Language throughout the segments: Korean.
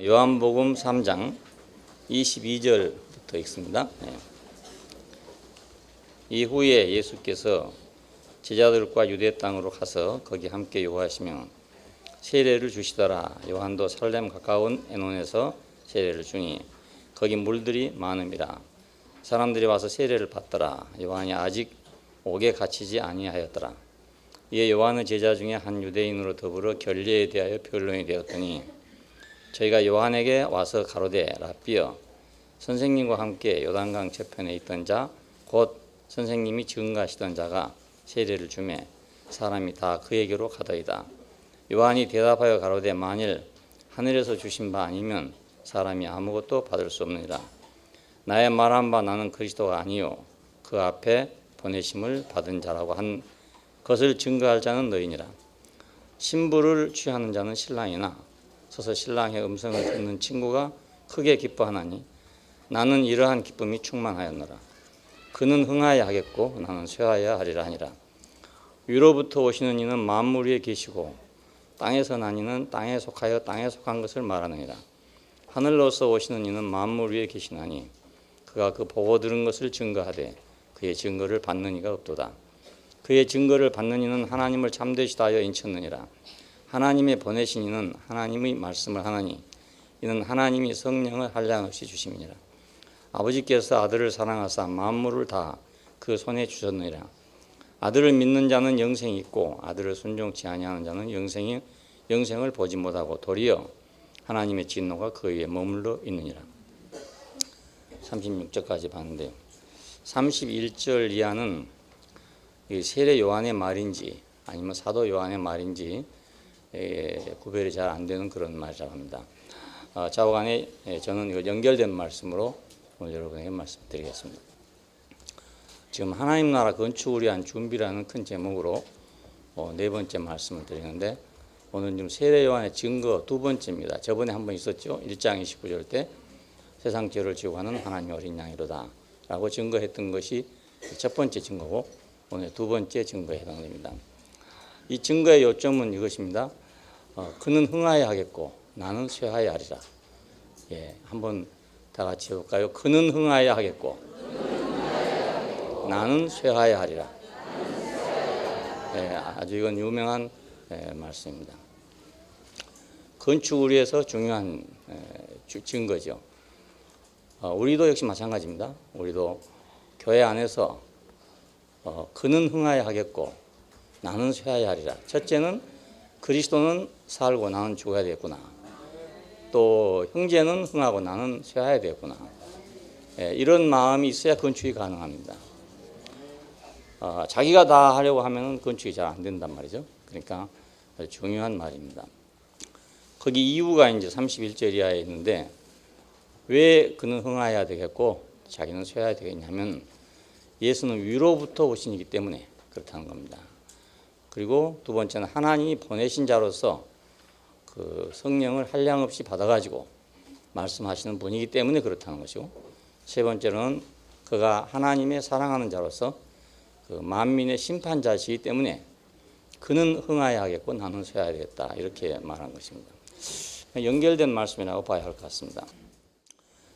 요한복음 3장 22절부터 읽습니다. 이후에 예수께서 제자들과 유대 땅으로 가서 거기 함께 요구하시며 세례를 주시더라. 요한도 살렘 가까운 에논에서 세례를 주니 거기 물들이 많음이라. 사람들이 와서 세례를 받더라. 요한이 아직 옥에 갇히지 아니하였더라. 이에 요한의 제자 중에 한 유대인으로 더불어 결례에 대하여 변론이 되었더니 저희가 요한에게 와서 가로되 라삐여 선생님과 함께 요단강 저편에 있던 자 곧 선생님이 증거하시던 자가 세례를 주매 사람이 다 그에게로 가더이다. 요한이 대답하여 가로되 만일 하늘에서 주신 바 아니면 사람이 아무것도 받을 수 없느니라. 나의 말한 바 나는 그리스도가 아니요 그 앞에 보내심을 받은 자라고 한 것을 증거할 자는 너희니라. 신부를 취하는 자는 신랑이나 서서 신랑의 음성을 듣는 친구가 크게 기뻐하나니 나는 이러한 기쁨이 충만하였노라. 그는 흥하여 하겠고 나는 쇠하여 하리라 하니라. 위로부터 오시는 이는 만물 위에 계시고 땅에서 난 이는 땅에 속하여 땅에 속한 것을 말하느니라. 하늘로서 오시는 이는 만물 위에 계시나니 그가 그 보고 들은 것을 증거하되 그의 증거를 받는 이가 없도다. 그의 증거를 받는 이는 하나님을 참되시다 하여 인쳤느니라. 하나님의 보내신 이는 하나님의 말씀을 하나니 이는 하나님이 성령을 한량없이 주심이니라. 아버지께서 아들을 사랑하사 만물을 다 그 손에 주셨느니라. 아들을 믿는 자는 영생이 있고 아들을 순종치 아니하는 자는 영생을 보지 못하고 도리어 하나님의 진노가 그 위에 머물러 있느니라. 36절까지 봤는데요. 31절 이하는 세례 요한의 말인지 아니면 사도 요한의 말인지 구별이 잘 안 되는 그런 말이라고 합니다. 좌우간에 저는 연결된 말씀으로 오늘 여러분에게 말씀드리겠습니다. 지금 하나님 나라 건축을 위한 준비라는 큰 제목으로 네 번째 말씀을 드리는데 오늘 지금 세례 요한의 증거 두 번째입니다. 저번에 한 번 있었죠. 1장 29절 때 세상 죄를 지고 가는 하나님의 어린 양이로다 라고 증거했던 것이 첫 번째 증거고 오늘 두 번째 증거에 해당됩니다. 이 증거의 요점은 이것입니다. 그는 흥하여 하겠고 나는 쇠하여 하리라. 한번 다 같이 해볼까요? 그는 흥하여 하겠고 나는 쇠하여 하리라. 아주 이건 유명한 말씀입니다. 건축을 위해서 중요한 증거죠. 우리도 역시 마찬가지입니다. 우리도 교회 안에서 그는 흥하여 하겠고 나는 쇠하여 하리라. 첫째는 그리스도는 살고 나는 죽어야 되겠구나. 또 형제는 흥하고 나는 쇠하여야 되겠구나. 이런 마음이 있어야 건축이 가능합니다. 자기가 다 하려고 하면 건축이 잘 안 된단 말이죠. 그러니까 아주 중요한 말입니다. 거기 이유가 이제 31절 이하에 있는데 왜 그는 흥하여야 되겠고 자기는 쇠하여야 되겠냐면 예수는 위로부터 오신 이기 때문에 그렇다는 겁니다. 그리고 두 번째는 하나님이 보내신 자로서 그 성령을 한량없이 받아가지고 말씀하시는 분이기 때문에 그렇다는 것이고 세 번째로는 그가 하나님의 사랑하는 자로서 그 만민의 심판자시기 때문에 그는 흥하여야 하겠고 나는 쇠하여야 되겠다 이렇게 말한 것입니다. 연결된 말씀이라고 봐야 할 것 같습니다.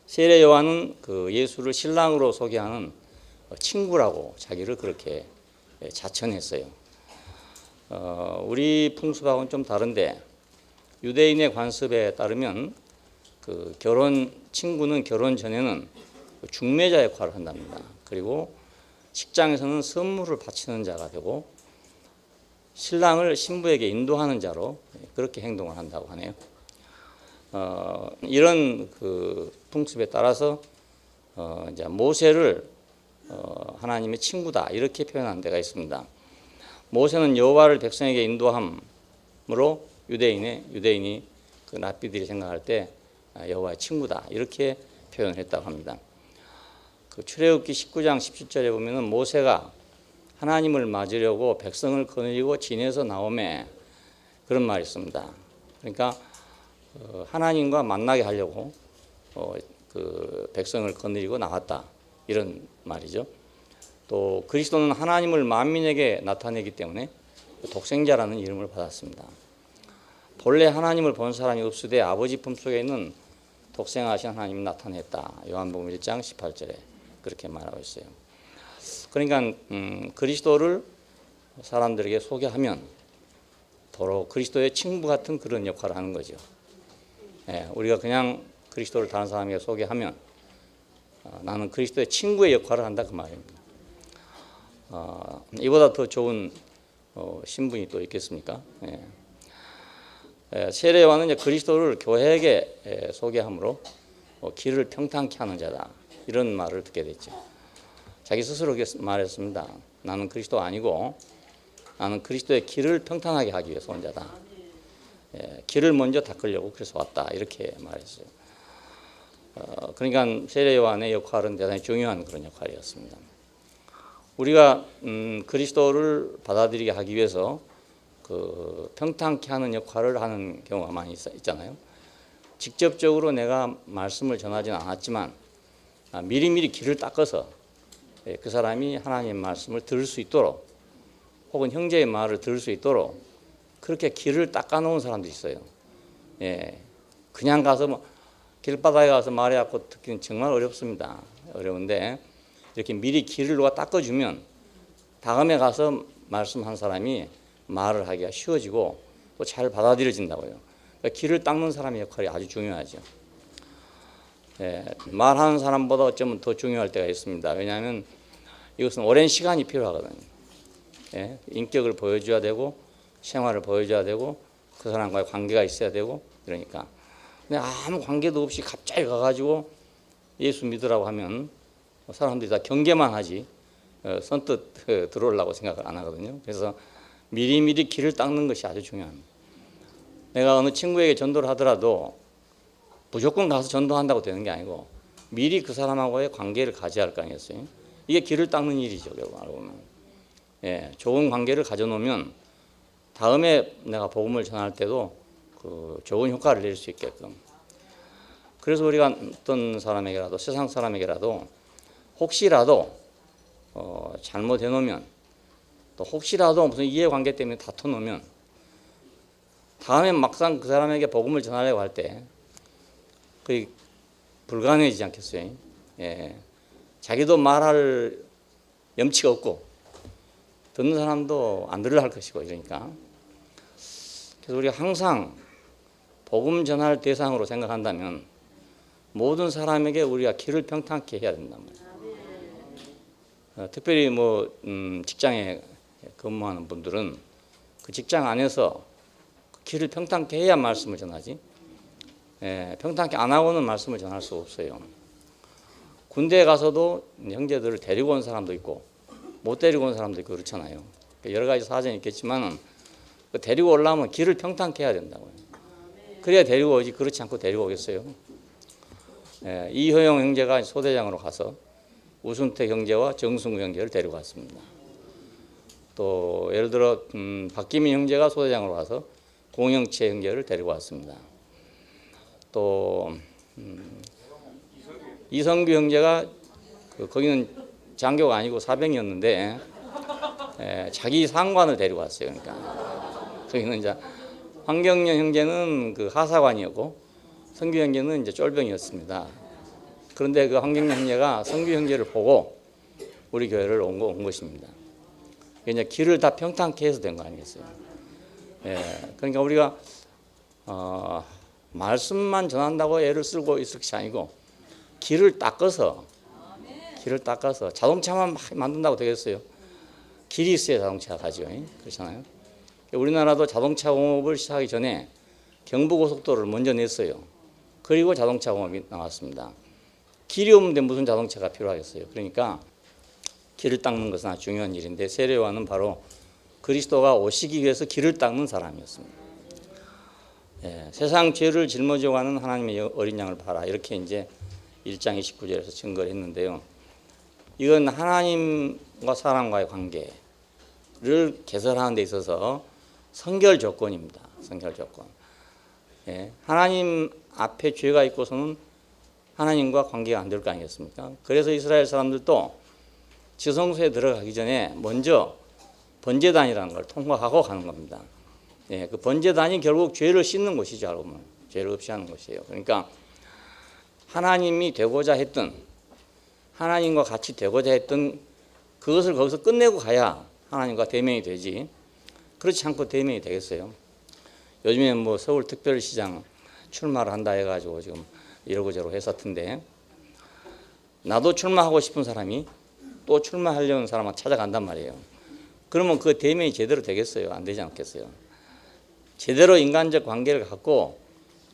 세례 요한은 그 예수를 신랑으로 소개하는 친구라고 자기를 그렇게 자천했어요. 우리 풍습하고는 좀 다른데 유대인의 관습에 따르면 그 친구는 결혼 전에는 중매자 역할을 한답니다. 그리고 식장에서는 선물을 바치는 자가 되고 신랑을 신부에게 인도하는 자로 그렇게 행동을 한다고 하네요. 이런 그 풍습에 따라서 이제 모세를 하나님의 친구다 이렇게 표현한 데가 있습니다. 모세는 여호와를 백성에게 인도함으로 유대인이 그 랍비들이 생각할 때 여호와의 친구다 이렇게 표현을 했다고 합니다. 그 출애굽기 19장 17절에 보면은 모세가 하나님을 맞으려고 백성을 거느리고 진에서 나오매 그런 말이 있습니다. 그러니까 하나님과 만나게 하려고 그 백성을 거느리고 나왔다 이런 말이죠. 또 그리스도는 하나님을 만민에게 나타내기 때문에 독생자라는 이름을 받았습니다. 본래 하나님을 본 사람이 없으되 아버지 품속에 있는 독생하신 하나님이 나타냈다. 요한복음 1장 18절에 그렇게 말하고 있어요. 그러니까 그리스도를 사람들에게 소개하면 도로 그리스도의 친구 같은 그런 역할을 하는 거죠. 우리가 그냥 그리스도를 다른 사람에게 소개하면 나는 그리스도의 친구의 역할을 한다 그 말입니다. 이보다 더 좋은 신분이 또 있겠습니까? 세례 요한은 이제 그리스도를 교회에게 소개함으로 길을 평탄케 하는 자다 이런 말을 듣게 됐죠. 자기 스스로 말했습니다. 나는 그리스도 아니고 나는 그리스도의 길을 평탄하게 하기 위해서 온 자다. 길을 먼저 닦으려고 그래서 왔다 이렇게 말했어요. 그러니까 세례 요한의 역할은 대단히 중요한 그런 역할이었습니다. 우리가 그리스도를 받아들이게 하기 위해서 그 평탄케 하는 역할을 하는 경우가 많이 있잖아요. 직접적으로 내가 말씀을 전하지는 않았지만 미리미리 길을 닦아서 그 사람이 하나님의 말씀을 들을 수 있도록 혹은 형제의 말을 들을 수 있도록 그렇게 길을 닦아놓은 사람도 있어요. 그냥 가서 길바닥에 가서 말해갖고 듣기는 정말 어렵습니다. 어려운데 이렇게 미리 길을 누가 닦아주면 다음에 가서 말씀한 사람이 말을 하기가 쉬워지고 또 잘 받아들여진다고요. 그러니까 길을 닦는 사람의 역할이 아주 중요하죠. 말하는 사람보다 어쩌면 더 중요할 때가 있습니다. 왜냐하면 이것은 오랜 시간이 필요하거든요. 인격을 보여줘야 되고 생활을 보여줘야 되고 그 사람과의 관계가 있어야 되고 그러니까 근데 아무 관계도 없이 갑자기 가가지고 예수 믿으라고 하면 사람들이 다 경계만 하지 선뜻 들어오려고 생각을 안 하거든요. 그래서 미리미리 길을 닦는 것이 아주 중요합니다. 내가 어느 친구에게 전도를 하더라도 무조건 가서 전도한다고 되는 게 아니고 미리 그 사람하고의 관계를 가져야 할 거 아니겠어요? 이게 길을 닦는 일이죠. 결국 알고 보면. 좋은 관계를 가져놓으면 다음에 내가 복음을 전할 때도 그 좋은 효과를 낼 수 있게끔. 그래서 우리가 어떤 사람에게라도 세상 사람에게라도 혹시라도 잘못해 놓으면 또 혹시라도 무슨 이해관계 때문에 다퉈 놓으면 다음에 막상 그 사람에게 복음을 전하려고 할 때 그게 불가능해지지 않겠어요? 자기도 말할 염치가 없고 듣는 사람도 안 들으려 할 것이고 이러니까 그래서 우리가 항상 복음 전할 대상으로 생각한다면 모든 사람에게 우리가 길을 평탄케 해야 된단 말이에요. 특별히 직장에 근무하는 분들은 그 직장 안에서 길을 평탄케 해야 말씀을 전하지 평탄케 안 하고는 말씀을 전할 수 없어요. 군대에 가서도 형제들을 데리고 온 사람도 있고 못 데리고 온 사람도 있고 그렇잖아요. 여러 가지 사정이 있겠지만 데리고 오려면 길을 평탄케 해야 된다고요. 그래야 데리고 오지 그렇지 않고 데리고 오겠어요. 이효영 형제가 소대장으로 가서 우순택 형제와 정승우 형제를 데리고 갔습니다. 또 예를 들어 박기민 형제가 소대장으로 가서 공영채 형제를 데리고 왔습니다. 또 이성규 형제가 거기는 장교가 아니고 사병이었는데 자기 상관을 데리고 왔어요. 그러니까 거기는 이제 황경련 형제는 그 하사관이었고 성규 형제는 이제 쫄병이었습니다. 그런데 그 황경련 형제가 성규 형제를 보고 우리 교회를 온 것입니다. 이제 길을 다 평탄케 해서 된 거 아니겠어요? 그러니까 우리가 말씀만 전한다고 애를 쓰고 있을 것이 아니고 길을 닦아서 자동차만 만든다고 되겠어요? 길이 있어야 자동차가 가죠. 그렇잖아요. 우리나라도 자동차 공업을 시작하기 전에 경부고속도로를 먼저 냈어요. 그리고 자동차 공업이 나왔습니다. 길이 없는데 무슨 자동차가 필요하겠어요. 그러니까 길을 닦는 것은 아주 중요한 일인데 세례 요한은 바로 그리스도가 오시기 위해서 길을 닦는 사람이었습니다. 세상 죄를 짊어지고 가는 하나님의 어린 양을 봐라 이렇게 이제 1장 29절에서 증거를 했는데요. 이건 하나님과 사람과의 관계를 개설하는 데 있어서 선결 조건입니다. 선결 조건. 하나님 앞에 죄가 있고서는 하나님과 관계가 안 될 거 아니겠습니까? 그래서 이스라엘 사람들도 지성소에 들어가기 전에 먼저 번제단이라는 걸 통과하고 가는 겁니다. 예, 그 번제단이 결국 죄를 씻는 것이죠. 알고 보면 죄를 없이 하는 것이에요. 그러니까 하나님이 되고자 했던, 하나님과 같이 되고자 했던 그것을 거기서 끝내고 가야 하나님과 대면이 되지, 그렇지 않고 대면이 되겠어요? 요즘에 뭐 서울특별시장 출마를 한다 해가지고 지금 이러고 저러고 했었던데, 나도 출마하고 싶은 사람이 또 출마하려는 사람한테 찾아간단 말이에요. 그러면 그 대면이 제대로 되겠어요? 안 되지 않겠어요? 제대로 인간적 관계를 갖고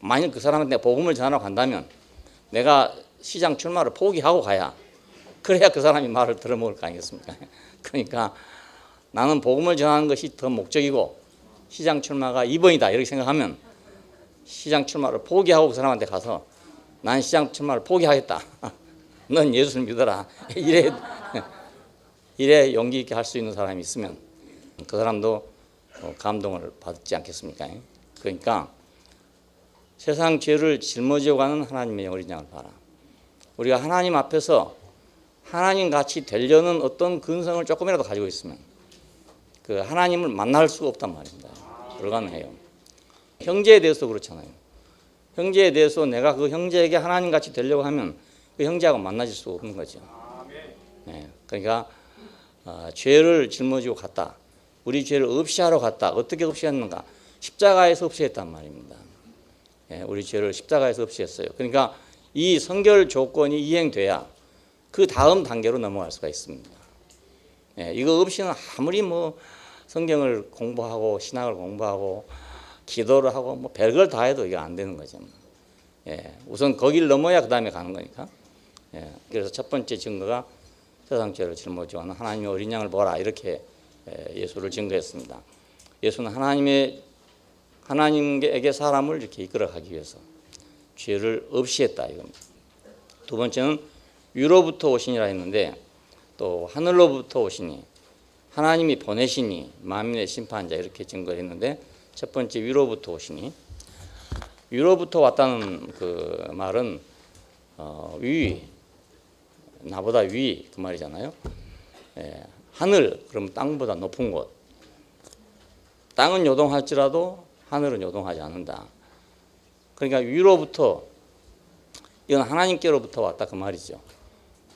만약 그 사람한테 내가 복음을 전하러 간다면 내가 시장 출마를 포기하고 가야, 그래야 그 사람이 말을 들어먹을 거 아니겠습니까? 그러니까 나는 복음을 전하는 것이 더 목적이고 시장 출마가 2번이다 이렇게 생각하면 시장 출마를 포기하고 그 사람한테 가서 난 시장 출마를 포기하겠다. 넌 예수를 믿어라. 이래 용기 있게 할 수 있는 사람이 있으면 그 사람도 감동을 받지 않겠습니까? 그러니까 세상 죄를 짊어지고 가는 하나님의 어린 양을 봐라. 우리가 하나님 앞에서 하나님 같이 되려는 어떤 근성을 조금이라도 가지고 있으면 그 하나님을 만날 수가 없단 말입니다. 불가능해요. 형제에 대해서 그렇잖아요. 형제에 대해서 내가 그 형제에게 하나님 같이 되려고 하면 그 형제하고 만나질 수가 없는 거죠. 네, 그러니까 죄를 짊어지고 갔다. 우리 죄를 없이하러 갔다. 어떻게 없이했는가? 십자가에서 없이했단 말입니다. 예, 우리 죄를 십자가에서 없이했어요. 그러니까 이 성결 조건이 이행돼야 그 다음 단계로 넘어갈 수가 있습니다. 예, 이거 없이는 아무리 뭐 성경을 공부하고 신학을 공부하고 기도를 하고 뭐 별걸 다 해도 이게 안 되는 거죠. 예, 우선 거기를 넘어야 그 다음에 가는 거니까. 예, 그래서 첫 번째 증거가 세상 죄를 짊어지고 하는 하나님의 어린 양을 보라, 이렇게 예수를 증거했습니다. 예수는 하나님에게 사람을 이렇게 이끌어가기 위해서 죄를 없이 했다 이겁니다. 두 번째는 위로부터 오시니라 했는데 또 하늘로부터 오시니, 하나님이 보내시니 만민의 심판자, 이렇게 증거를 했는데 첫 번째 위로부터 오시니, 위로부터 왔다는 그 말은 위, 나보다 위 그 말이잖아요. 예, 하늘 그러면 땅보다 높은 곳. 땅은 요동할지라도 하늘은 요동하지 않는다. 그러니까 위로부터, 이건 하나님께로부터 왔다 그 말이죠.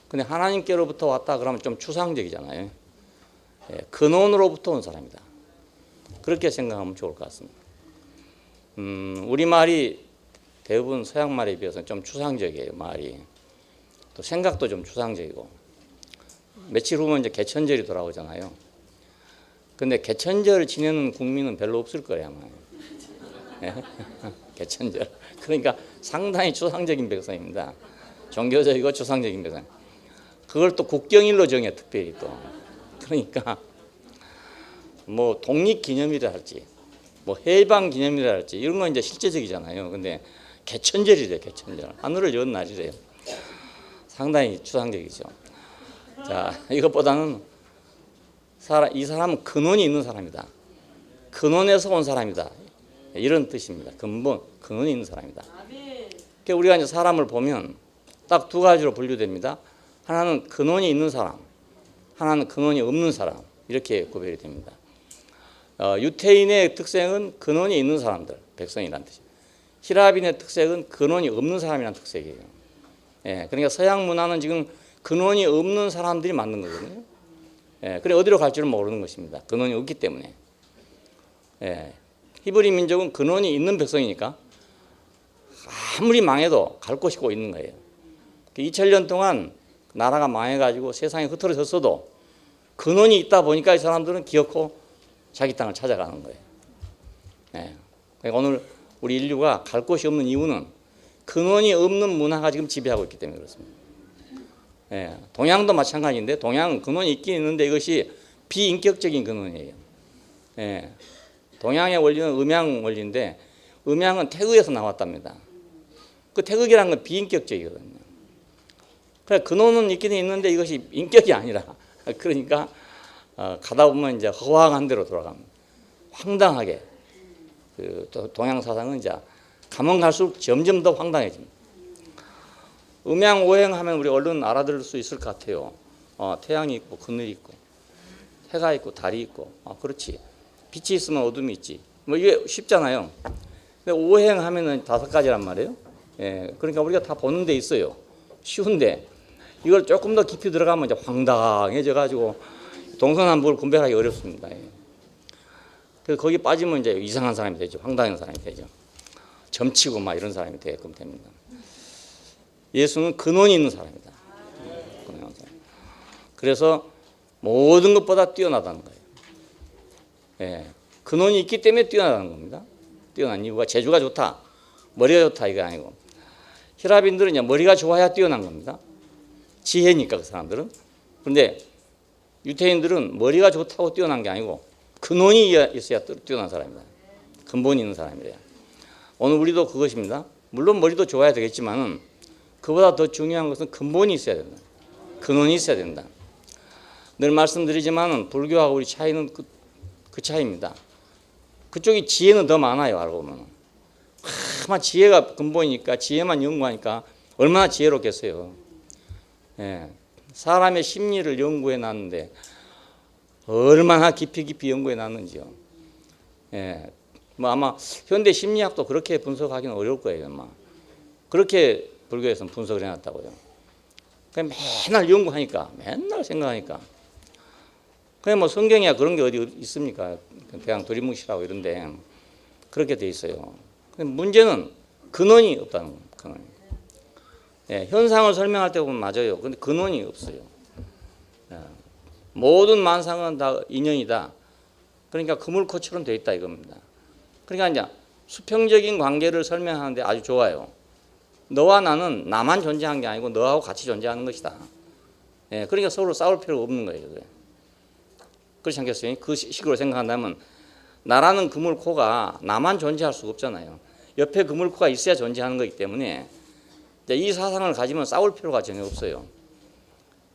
근데 하나님께로부터 왔다 그러면 좀 추상적이잖아요. 예, 근원으로부터 온 사람이다. 그렇게 생각하면 좋을 것 같습니다. 우리말이 대부분 서양말에 비해서는 좀 추상적이에요, 말이. 또 생각도 좀 추상적이고. 며칠 후면 이제 개천절이 돌아오잖아요. 근데 개천절을 지내는 국민은 별로 없을 거예요, 아마. 예? 개천절. 그러니까 상당히 추상적인 백성입니다. 종교적이고 추상적인 백성. 그걸 또 국경일로 정해, 특별히 또. 그러니까 뭐 독립기념일이라 할지, 뭐 해방기념일이라 할지 이런 건 이제 실제적이잖아요. 근데 개천절이래요, 개천절. 하늘을 연 날이래요. 상당히 추상적이죠. 자, 이것보다는 이 사람은 근원이 있는 사람이다. 근원에서 온 사람이다. 이런 뜻입니다. 근본, 근원이 있는 사람이다. 그러니까 우리가 이제 사람을 보면 딱 두 가지로 분류됩니다. 하나는 근원이 있는 사람, 하나는 근원이 없는 사람, 이렇게 구별이 됩니다. 유태인의 특성은 근원이 있는 사람들, 백성이라는 뜻이에요. 히라빈의 특색은 근원이 없는 사람이라는 특색이에요. 예, 그러니까 서양 문화는 지금 근원이 없는 사람들이 만든 거거든요. 예, 그래 어디로 갈지를 모르는 것입니다. 근원이 없기 때문에. 예, 히브리 민족은 근원이 있는 백성이니까 아무리 망해도 갈 곳이 꼭 있는 거예요. 2000년 동안 나라가 망해가지고 세상에 흩어졌어도 근원이 있다 보니까 이 사람들은 기어코 자기 땅을 찾아가는 거예요. 예, 그러니까 오늘 우리 인류가 갈 곳이 없는 이유는 근원이 없는 문화가 지금 지배하고 있기 때문에 그렇습니다. 예, 동양도 마찬가지인데 동양은 근원이 있긴 있는데 이것이 비인격적인 근원이에요. 예, 동양의 원리는 음양 원리인데 음양은 태극에서 나왔답니다. 그 태극이라는 건 비인격적이거든요. 그래 근원은 있긴 있는데 이것이 인격이 아니라 그러니까 가다 보면 이제 허황한 대로 돌아갑니다. 황당하게 그 동양 사상은 이제 가면 갈수록 점점 더 황당해집니다. 음양오행하면 우리 얼른 알아들을 수 있을 것 같아요. 태양이 있고 그늘이 있고 해가 있고 달이 있고 그렇지. 빛이 있으면 어둠이 있지. 뭐 이게 쉽잖아요. 근데 오행하면은 5가지란 말이에요. 예, 그러니까 우리가 다 보는 데 있어요. 쉬운데 이걸 조금 더 깊이 들어가면 이제 황당해져 가지고 동서남북을 분별하기 어렵습니다. 예. 그래서 거기 빠지면 이제 이상한 사람이 되죠. 황당한 사람이 되죠. 점치고 막 이런 사람이 되게끔 됩니다. 예수는 근원이 있는 사람이다. 그래서 모든 것보다 뛰어나다는 거예요. 예, 근원이 있기 때문에 뛰어나다는 겁니다. 뛰어난 이유가 재주가 좋다, 머리가 좋다 이게 아니고 히라빈들은 이제 머리가 좋아야 뛰어난 겁니다. 지혜니까 그 사람들은. 그런데 유태인들은 머리가 좋다고 뛰어난 게 아니고 근원이 있어야 뛰어난 사람이다. 근본이 있는 사람이래요. 오늘 우리도 그것입니다. 물론 머리도 좋아야 되겠지만은 그보다 더 중요한 것은 근본이 있어야 된다. 근원이 있어야 된다. 늘 말씀드리지만은 불교하고 우리 차이는 그 차이입니다. 그쪽이 지혜는 더 많아요. 알고 보면. 아마 지혜가 근본이니까 지혜만 연구하니까 얼마나 지혜롭겠어요. 예, 사람의 심리를 연구해 놨는데 얼마나 깊이 연구해 놨는지요. 예, 뭐 아마 현대 심리학도 그렇게 분석하기는 어려울 거예요. 아마 그렇게 불교에서는 분석을 해놨다고요. 그냥 맨날 연구하니까, 맨날 생각하니까. 그냥 뭐 성경이야 그런 게 어디 있습니까? 그냥 두리뭉실하고 이런데 그렇게 돼 있어요. 문제는 근원이 없다는 거예요. 근원이. 예, 현상을 설명할 때 보면 맞아요. 근데 근원이 없어요. 예, 모든 만상은 다 인연이다. 그러니까 그물코처럼 돼 있다 이겁니다. 그러니까 이제 수평적인 관계를 설명하는데 아주 좋아요. 너와 나는 나만 존재한 게 아니고 너하고 같이 존재하는 것이다. 예, 그러니까 서로 싸울 필요가 없는 거예요. 그렇지 않겠어요? 그 식으로 생각한다면 나라는 그물코가 나만 존재할 수가 없잖아요. 옆에 그물코가 있어야 존재하는 거기 때문에 이 사상을 가지면 싸울 필요가 전혀 없어요.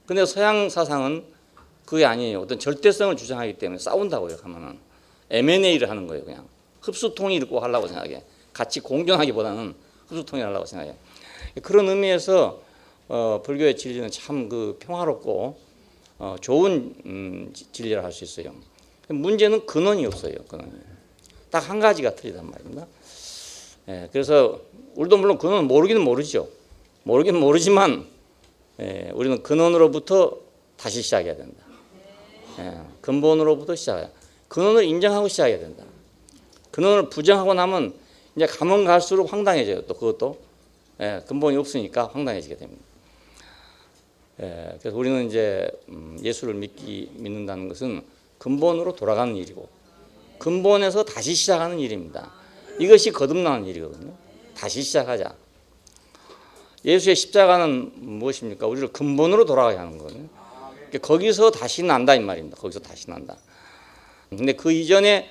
그런데 서양 사상은 그게 아니에요. 어떤 절대성을 주장하기 때문에 싸운다고요. 하면은 M&A를 하는 거예요. 그냥 흡수 통일을 꼭 하려고 생각해. 같이 공존하기보다는 흡수 통일을 하려고 생각해요. 그런 의미에서 불교의 진리는 참 그 평화롭고 좋은 진리를 할 수 있어요. 문제는 근원이 없어요. 근원이. 딱 한 가지가 틀리단 말입니다. 예, 그래서 우리도 물론 근원은 모르기는 모르죠. 모르긴 모르지만 우리는 근원으로부터 다시 시작해야 된다. 예, 근본으로부터 시작해야 된다. 근원을 인정하고 시작해야 된다. 근원을 부정하고 나면 이제 가면 갈수록 황당해져요. 또 그것도 근본이 없으니까 황당해지게 됩니다. 그래서 우리는 이제 예수를 믿는다는 것은 근본으로 돌아가는 일이고 근본에서 다시 시작하는 일입니다. 이것이 거듭나는 일이거든요. 다시 시작하자. 예수의 십자가는 무엇입니까? 우리를 근본으로 돌아가게 하는 거거든요. 거기서 다시 난다 이 말입니다. 거기서 다시 난다. 근데 그 이전에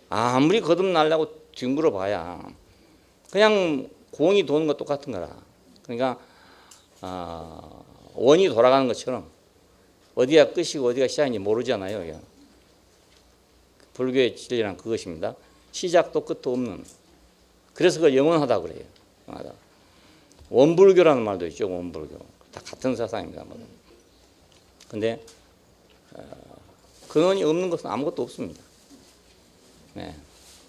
아무리 거듭나려고 뒹굴어 봐야 그냥 공이 도는 것 똑같은 거라. 그러니까 원이 돌아가는 것처럼 어디가 끝이고 어디가 시작인지 모르잖아요. 불교의 진리란 그것입니다. 시작도 끝도 없는. 그래서 그걸 영원하다 그래요. 영원하다. 원불교라는 말도 있죠. 원불교. 다 같은 사상입니다. 그런데 근원이 없는 것은 아무것도 없습니다. 네.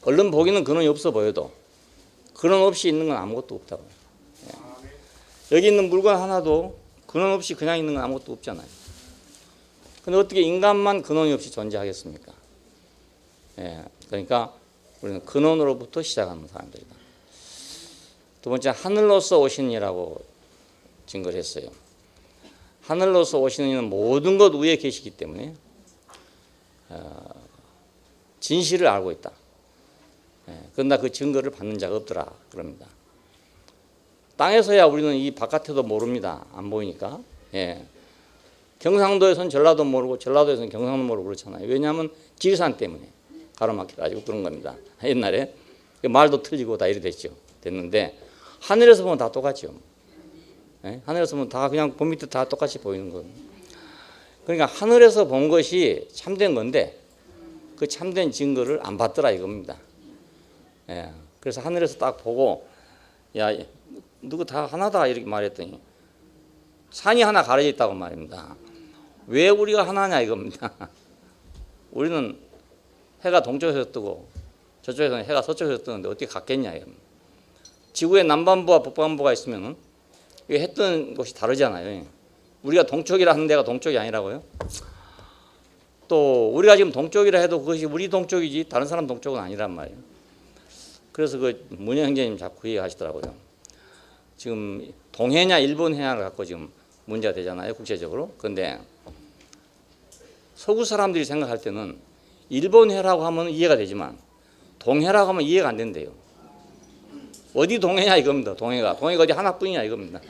얼른 보기는 근원이 없어 보여도 근원 없이 있는 건 아무것도 없다고요. 네. 여기 있는 물건 하나도 근원 없이 그냥 있는 건 아무것도 없잖아요. 근데 어떻게 인간만 근원이 없이 존재하겠습니까? 예, 그러니까 우리는 근원으로부터 시작하는 사람들이다. 두 번째, 하늘로서 오신 이라고 증거를 했어요. 하늘로서 오시는 이는 모든 것 위에 계시기 때문에 진실을 알고 있다. 그러나 그 증거를 받는 자가 없더라 그럽니다. 땅에서야 우리는 이 바깥에도 모릅니다. 안 보이니까. 예. 경상도에서는 전라도 모르고 전라도에서는 경상도 모르고 그렇잖아요. 왜냐하면 지리산 때문에 가로막혀가지고 그런 겁니다. 옛날에 말도 틀리고 다 이래 됐는데 하늘에서 보면 다 똑같죠. 예? 하늘에서 보면 다 그냥 본 밑에 다 똑같이 보이는 거예요. 그러니까 하늘에서 본 것이 참된 건데 그 참된 증거를 안 받더라 이겁니다. 예. 그래서 하늘에서 딱 보고 야 누구 다 하나다 이렇게 말했더니 산이 하나 가려져 있다고 말입니다. 왜 우리가 하나냐 이겁니다. 우리는 해가 동쪽에서 뜨고 저쪽에서는 해가 서쪽에서 뜨는데 어떻게 같겠냐. 지구의 남반부와 북반부가 있으면 해 뜨는 곳이 다르잖아요. 우리가 동쪽이라 하는 데가 동쪽이 아니라고요. 또 우리가 지금 동쪽이라 해도 그것이 우리 동쪽이지 다른 사람 동쪽은 아니란 말이에요. 그래서 그 문현 형제님 자꾸 얘기하시더라고요. 지금 동해냐 일본 해냐를 갖고 지금 문제가 되잖아요, 국제적으로. 그런데 서구 사람들이 생각할 때는 일본 해라고 하면 이해가 되지만 동해라고 하면 이해가 안 된대요. 어디 동해냐 이겁니다. 동해가 어디 하나뿐이냐 이겁니다.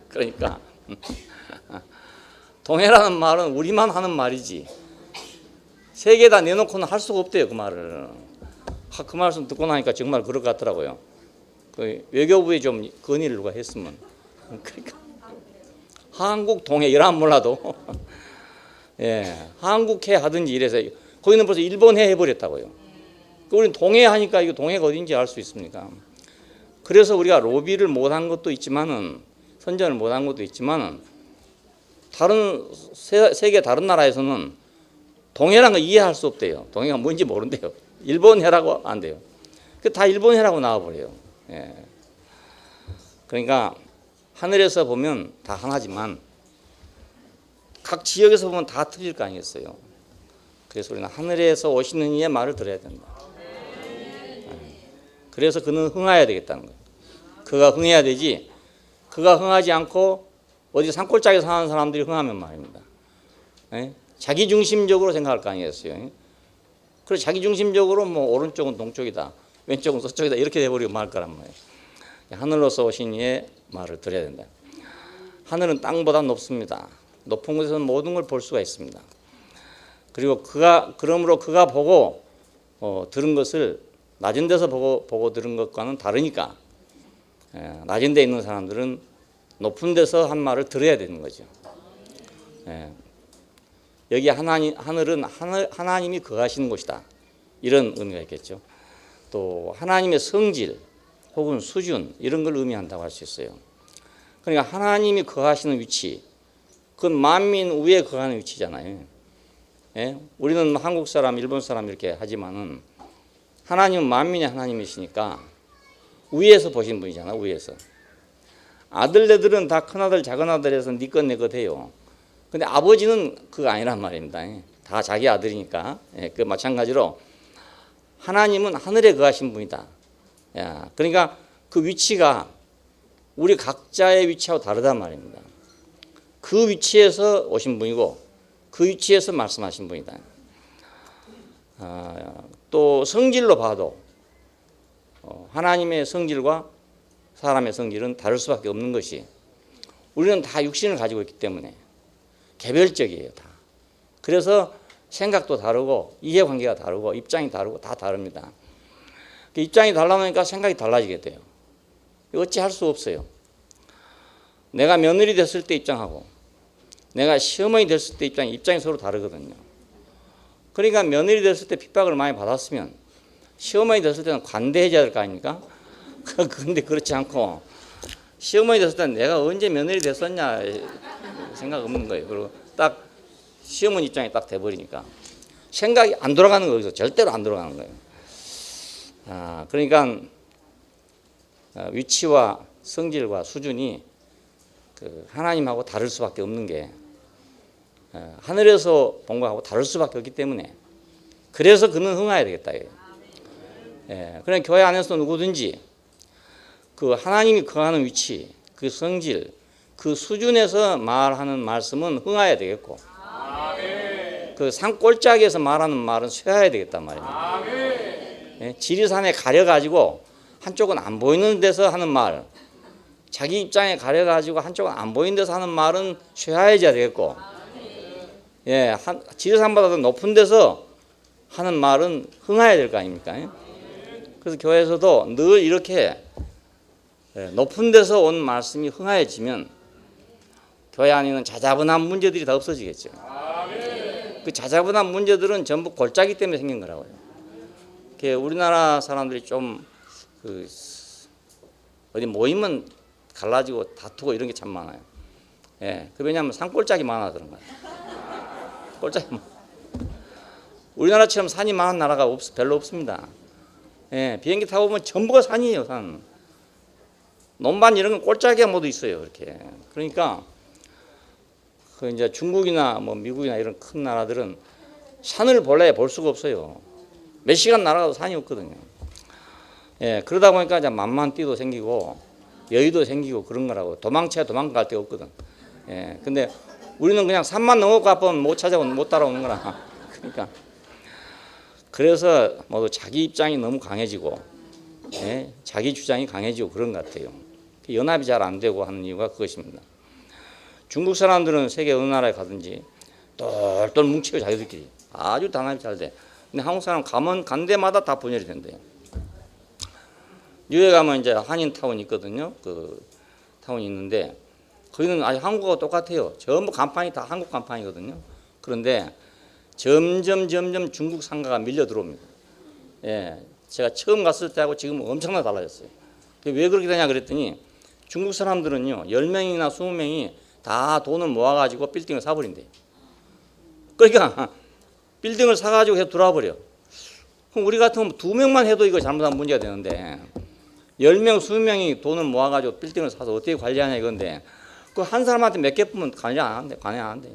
그러니까 동해라는 말은 우리만 하는 말이지 세계 다 내놓고는 할 수가 없대요. 그 말을. 그 말씀 듣고 나니까 정말 그럴 것 같더라고요. 그 외교부에 좀 건의를 누가 했으면. 그러니까 한국 동해 이란 몰라도 예, 한국해 하든지 이래서 거기는 벌써 일본해 해버렸다고요. 우리는 동해 하니까 이거 동해가 어딘지 알 수 있습니까? 그래서 우리가 로비를 못한 것도 있지만은 선전을 못한 것도 있지만은 다른 세계 다른 나라에서는 동해라는 거 이해할 수 없대요. 동해가 뭔지 모른대요. 일본해라고 안 돼요. 그 다 일본해라고 나와버려요. 예. 그러니까 하늘에서 보면 다 하나지만 각 지역에서 보면 다 틀릴 거 아니겠어요. 그래서 우리는 하늘에서 오시는 이의 말을 들어야 된다. 그래서 그는 흥하여야 되겠다는 거예요. 그가 흥해야 되지 그가 흥하지 않고 어디 산골짜기 사는 사람들이 흥하면 말입니다. 예? 자기 중심적으로 생각할 거 아니겠어요. 그래서 자기 중심적으로 뭐 오른쪽은 동쪽이다 왼쪽은 서쪽이다 이렇게 돼버리고 말 거란 말이에요. 하늘로서 오신 이의 말을 들어야 된다. 하늘은 땅보다 높습니다. 높은 곳에서는 모든 걸 볼 수가 있습니다. 그리고 그러므로 그가 보고 들은 것을 낮은 데서 보고 들은 것과는 다르니까 낮은 데 있는 사람들은 높은 데서 한 말을 들어야 되는 거죠. 여기 하늘은 하나님이 거하시는 곳이다. 이런 의미가 있겠죠. 또 하나님의 성질 혹은 수준 이런 걸 의미한다고 할 수 있어요. 그러니까 하나님이 거하시는 위치 그건 만민 위에 거하는 위치잖아요. 예? 우리는 한국 사람, 일본 사람 이렇게 하지만은 하나님은 만민의 하나님이시니까 위에서 보신 분이잖아. 위에서 아들네들은 다 큰아들 작은아들에서 네 것 내 것 해요. 근데 아버지는 그거 아니란 말입니다. 다 자기 아들이니까. 예, 그 마찬가지로 하나님은 하늘에 거하신 분이다. 야, 그러니까 그 위치가 우리 각자의 위치하고 다르단 말입니다. 그 위치에서 오신 분이고 그 위치에서 말씀하신 분이다. 또 성질로 봐도 하나님의 성질과 사람의 성질은 다를 수밖에 없는 것이 우리는 다 육신을 가지고 있기 때문에 개별적이에요. 다. 그래서 생각도 다르고 이해관계가 다르고 입장이 다르고 다 다릅니다. 입장이 달라놓으니까 생각이 달라지게 돼요. 어찌할 수 없어요. 내가 며느리 됐을 때 입장하고 내가 시어머니 됐을 때 입장이 서로 다르거든요. 그러니까 며느리 됐을 때 핍박을 많이 받았으면 시어머니 됐을 때는 관대해져야 될 거 아닙니까? 그런데 그렇지 않고 시어머니 됐을 때는 내가 언제 며느리 됐었냐 생각 없는 거예요. 그리고 딱 시어머니 입장이 딱 돼버리니까 생각이 안 돌아가는 거예요. 절대로 안 돌아가는 거예요. 그러니까 위치와 성질과 수준이 그 하나님하고 다를 수밖에 없는 게 하늘에서 본 거하고 다를 수밖에 없기 때문에 그래서 그는 흥하여야 되겠다. 그냥 교회 안에서 누구든지 그 하나님이 거하는 위치, 그 성질, 그 수준에서 말하는 말씀은 흥하여야 되겠고 그 산골짜기에서 말하는 말은 쇠하여야 되겠단 말입니다. 지리산에 가려가지고 한쪽은 안 보이는 데서 하는 말 자기 입장에 가려가지고 한쪽은 안 보이는 데서 하는 말은 쇠하여야 되겠고 지리산보다 더 높은 데서 하는 말은 흥하여야 될 거 아닙니까? 그래서 교회에서도 늘 이렇게 높은 데서 온 말씀이 흥하여지면 교회 안에 있는 자자분한 문제들이 다 없어지겠죠. 그 자자분한 문제들은 전부 골짜기 때문에 생긴 거라고요. 우리나라 사람들이 좀 어디 모이면 갈라지고 다투고 이런 게 참 많아요. 왜냐하면 산골짜기 많아서 그런 거예요. 골짜기 우리나라처럼 산이 많은 나라가 별로 없습니다. 예, 비행기 타고 보면 전부가 산이에요, 산. 논반 이런 건 꼴짝이야 모두 있어요, 이렇게. 그러니까 그 이제 중국이나 뭐 미국이나 이런 큰 나라들은 산을 볼래 볼 수가 없어요. 몇 시간 날아가도 산이 없거든요. 예, 그러다 보니까 이제 만만띠도 생기고 여유도 생기고 그런 거라고. 도망쳐야 도망갈 데가 없거든. 예, 근데 우리는 그냥 산만 넘어가 한번 못 찾아오는, 못 따라오는 거라. 그러니까 그래서 모두 자기 입장이 너무 강해지고, 예, 자기 주장이 강해지고 그런 것 같아요. 연합이 잘 안 되고 하는 이유가 그것입니다. 중국 사람들은 세계 어느 나라에 가든지 똘똘 뭉치고 자기들끼리 아주 단합이 잘 돼. 근데 한국 사람 가면 간 데마다 다 분열이 된대요. 뉴욕에 가면 이제 한인타운이 있거든요. 그 타운이 있는데 거기는 아주 한국하고 똑같아요. 전부 간판이 다 한국 간판이거든요. 그런데 점점 중국 상가가 밀려 들어옵니다. 예, 제가 처음 갔을 때하고 지금 엄청나게 달라졌어요. 왜 그렇게 되냐 그랬더니 중국 사람들은요 10명이나 20명이 다 돈을 모아가지고 빌딩을 사버린대요. 그러니까 빌딩을 사가지고 해서 들어와버려. 그럼 우리 같으면 2명만 해도 이거 잘못하면 문제가 되는데 10명, 20명이 돈을 모아가지고 빌딩을 사서 어떻게 관리하냐 이건데 그 한 사람한테 몇 개 뿌면 관리 안 한대, 관리 안 한대요.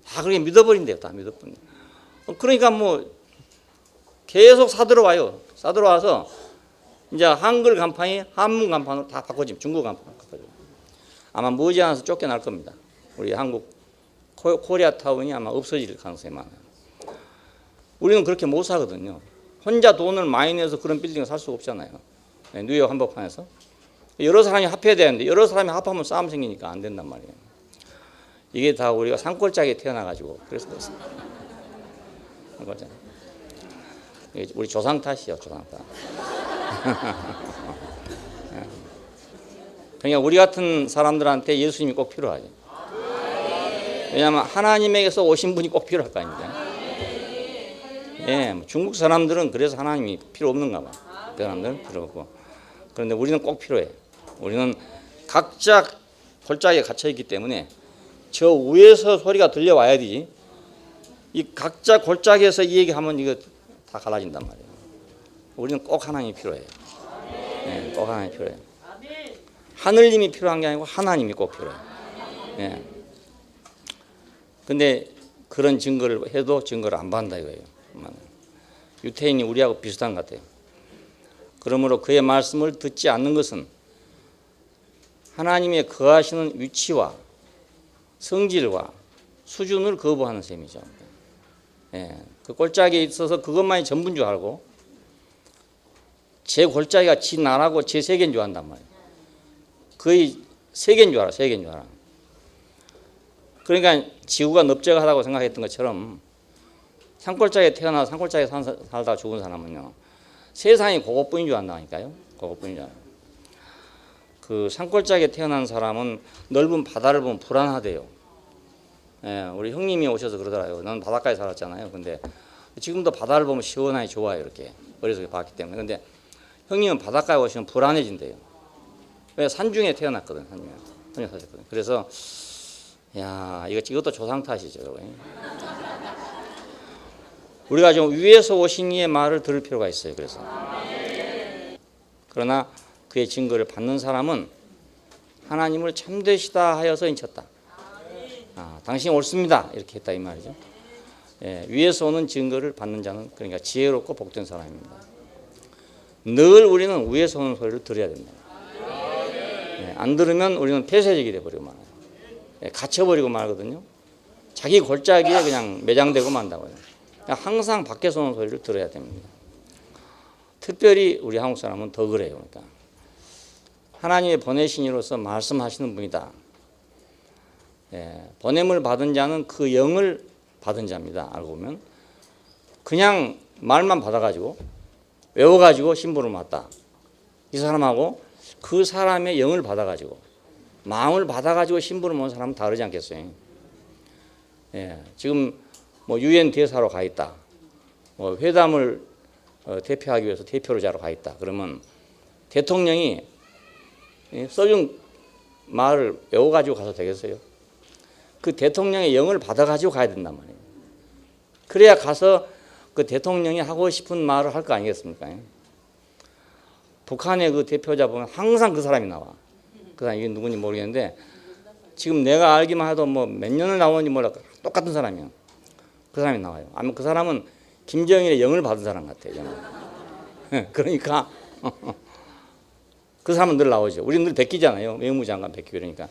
다 그렇게 믿어버린대요. 다 믿어버린대. 그러니까 뭐 계속 사들어와요. 사들어와서 이제 한글 간판이 한문 간판으로 다 바꿔지면 중국 간판으로 바꿔져요. 아마 머지않아서 쫓겨날 겁니다. 우리 한국 코리아타운이 아마 없어질 가능성이 많아요. 우리는 그렇게 못 사거든요. 혼자 돈을 많이 내서 그런 빌딩을 살 수가 없잖아요. 뉴욕 한복판에서. 여러 사람이 합해야 되는데 여러 사람이 합하면 싸움 생기니까 안 된단 말이에요. 이게 다 우리가 산골짜기에 태어나가지고 그래서 그렇습니다. 우리 조상 탓이요, 조상 탓. 그러니까 우리 같은 사람들한테 예수님이 꼭 필요하죠. 왜냐하면 하나님에게서 오신 분이 꼭 필요할 거 아닙니까? 예, 중국 사람들은 그래서 하나님이 필요 없는가 봐. 그 사람들은 필요 없고. 그런데 우리는 꼭 필요해. 우리는 각자 골짜기에 갇혀 있기 때문에 저 위에서 소리가 들려와야 되지. 이 각자 골짜기에서 이 얘기하면 이거 다 갈라진단 말이에요. 우리는 꼭 하나님이 필요해요. 예, 꼭 하나님이 필요해요. 하늘님이 필요한 게 아니고 하나님이 꼭 필요해요. 예. 근데 그런 증거를 해도 증거를 안 받는다 이거예요. 유태인이 우리하고 비슷한 것 같아요. 그러므로 그의 말씀을 듣지 않는 것은 하나님의 거하시는 위치와 성질과 수준을 거부하는 셈이죠. 예, 그 골짜기에 있어서 그것만이 전부인 줄 알고 제 골짜기가 지 나라고 제 세계인 줄 안단 말이에요. 거의 세계인 줄 알아, 세계인 줄 알아. 그러니까 지구가 넓적하다고 생각했던 것처럼 산골짜기에 태어나서 산골짜기에 살다가 죽은 사람은요 세상이 그것뿐인 줄 안다니까요. 그것뿐인 줄 알아요. 그 산골짜기에 태어난 사람은 넓은 바다를 보면 불안하대요. 예, 우리 형님이 오셔서 그러더라고요. 넌 바닷가에 살았잖아요. 근데 지금도 바다를 보면 시원하게 좋아요. 이렇게 어려서 봤기 때문에. 근데 형님은 바닷가에 오시면 불안해진대요. 왜? 산중에 태어났거든. 산중에 사셨거든. 그래서 야 이것도 조상 탓이죠. 우리가 좀 위에서 오신 이의 말을 들을 필요가 있어요. 그래서 그러나 그의 증거를 받는 사람은 하나님을 참되시다 하여서 인쳤다. 당신이 옳습니다. 이렇게 했다 이 말이죠. 예, 위에서 오는 증거를 받는 자는 그러니까 지혜롭고 복된 사람입니다. 늘 우리는 위에서 오는 소리를 들어야 됩니다. 예, 안 들으면 우리는 폐쇄적이 돼버리고 말아요. 예, 갇혀버리고 말거든요. 자기 골짜기에 그냥 매장되고 만다고요. 항상 밖에서 오는 소리를 들어야 됩니다. 특별히 우리 한국 사람은 더 그래요. 그러니까 하나님의 보내신 이로서 말씀하시는 분이다. 예, 보냄을 받은 자는 그 영을 받은 자입니다. 알고 보면 그냥 말만 받아가지고 외워가지고 신부를 맞다. 이 사람하고 그 사람의 영을 받아가지고 마음을 받아가지고 신부를 모은 사람은 다르지 않겠어요. 예, 지금 뭐 유엔 대사로 가 있다. 뭐 회담을 대표하기 위해서 대표를 자러 가 있다. 그러면 대통령이 써준 말을 외워가지고 가서 되겠어요? 그 대통령의 영을 받아가지고 가야 된단 말이에요. 그래야 가서 그 대통령이 하고 싶은 말을 할 거 아니겠습니까? 북한의 그 대표자 보면 항상 그 사람이 나와. 그 사람 이게 누군지 모르겠는데 지금 내가 알기만 해도 뭐 몇 년을 나오는지 몰라 똑같은 사람이야. 그 사람이 나와요. 아마 그 사람은 김정일의 영을 받은 사람 같아요. 그러니까 그 사람은 늘 나오죠. 우리는 늘 베끼잖아요. 외무장관 베끼고 이러니까.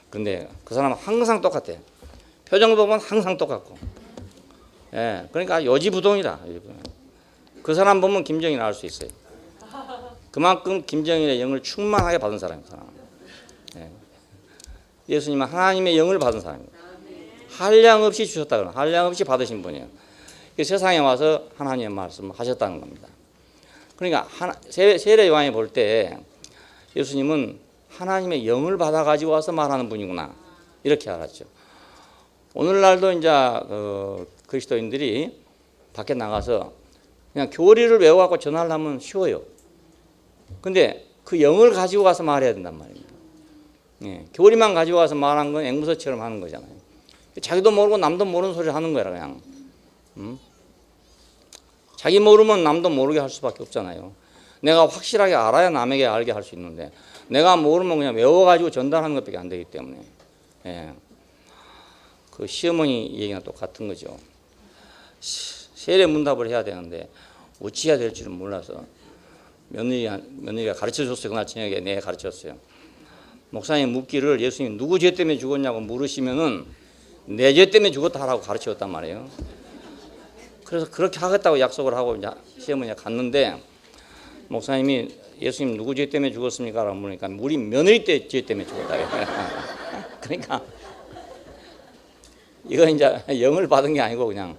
근데 그 사람은 항상 똑같아. 표정 보면 항상 똑같고. 예, 그러니까 요지부동이다. 그 사람 보면 김정일 알 수 있어요. 그만큼 김정일의 영을 충만하게 받은 사람입니다. 예. 예수님은 하나님의 영을 받은 사람입니다. 한량 없이 주셨다 그러면 한량 없이 받으신 분이에요. 세상에 와서 하나님의 말씀을 하셨다는 겁니다. 그러니까 세례 요한이 볼 때 예수님은 하나님의 영을 받아 가지고 와서 말하는 분이구나 이렇게 알았죠. 오늘날도 이제 그리스도인들이 밖에 나가서 그냥 교리를 외워갖고 전하려면 쉬워요. 근데 그 영을 가지고 가서 말해야 된단 말입니다. 예, 교리만 가지고 가서 말하는 건 앵무새처럼 하는 거잖아요. 자기도 모르고 남도 모르는 소리를 하는 거야 그냥. 자기 모르면 남도 모르게 할 수밖에 없잖아요. 내가 확실하게 알아야 남에게 알게 할 수 있는데 내가 모르면 그냥 외워가지고 전달하는 것밖에 안 되기 때문에. 예. 그 시어머니 얘기나 똑같은 거죠. 세례 문답을 해야 되는데 어찌해야 될 줄은 몰라서 며느리가 가르쳐줬어요. 그날 저녁에 내가 가르쳤어요. 목사님 묻기를 예수님 누구 죄 때문에 죽었냐고 물으시면은 내 죄 때문에 죽었다 하라고 가르쳐줬단 말이에요. 그래서 그렇게 하겠다고 약속을 하고 이제 시어머니가 갔는데 목사님이 예수님 누구 죄 때문에 죽었습니까? 라고 물으니까 우리 며느리 죄 때문에 죽었다. 그러니까 이건 이제 영을 받은 게 아니고 그냥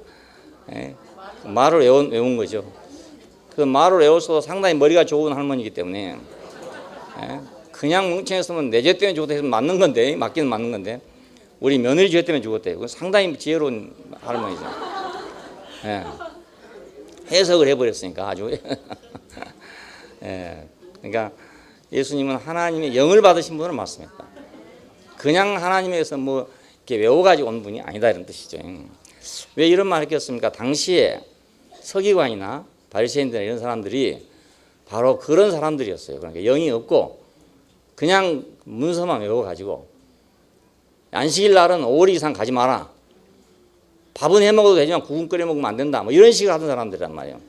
말을 외운 거죠. 그 말을 외웠어도 상당히 머리가 좋은 할머니이기 때문에 그냥 뭉청했으면 내 죄 때문에 죽었다 해서 맞는 건데 맞기는 맞는 건데 우리 며느리 죄 때문에 죽었대요. 상당히 지혜로운 할머니죠. 해석을 해버렸으니까 아주. 그러니까 예수님은 하나님의 영을 받으신 분을 말씀했다. 그냥 하나님에게서 뭐 이렇게 외워가지고 온 분이 아니다 이런 뜻이죠. 왜 이런 말 했겠습니까? 당시에 서기관이나 바리새인들 이런 사람들이 바로 그런 사람들이었어요. 그러니까 영이 없고 그냥 문서만 외워가지고 안식일 날은 5일 이상 가지 마라. 밥은 해 먹어도 되지만 국은 끓여 먹으면 안 된다. 뭐 이런 식으로 하던 사람들이란 말이에요.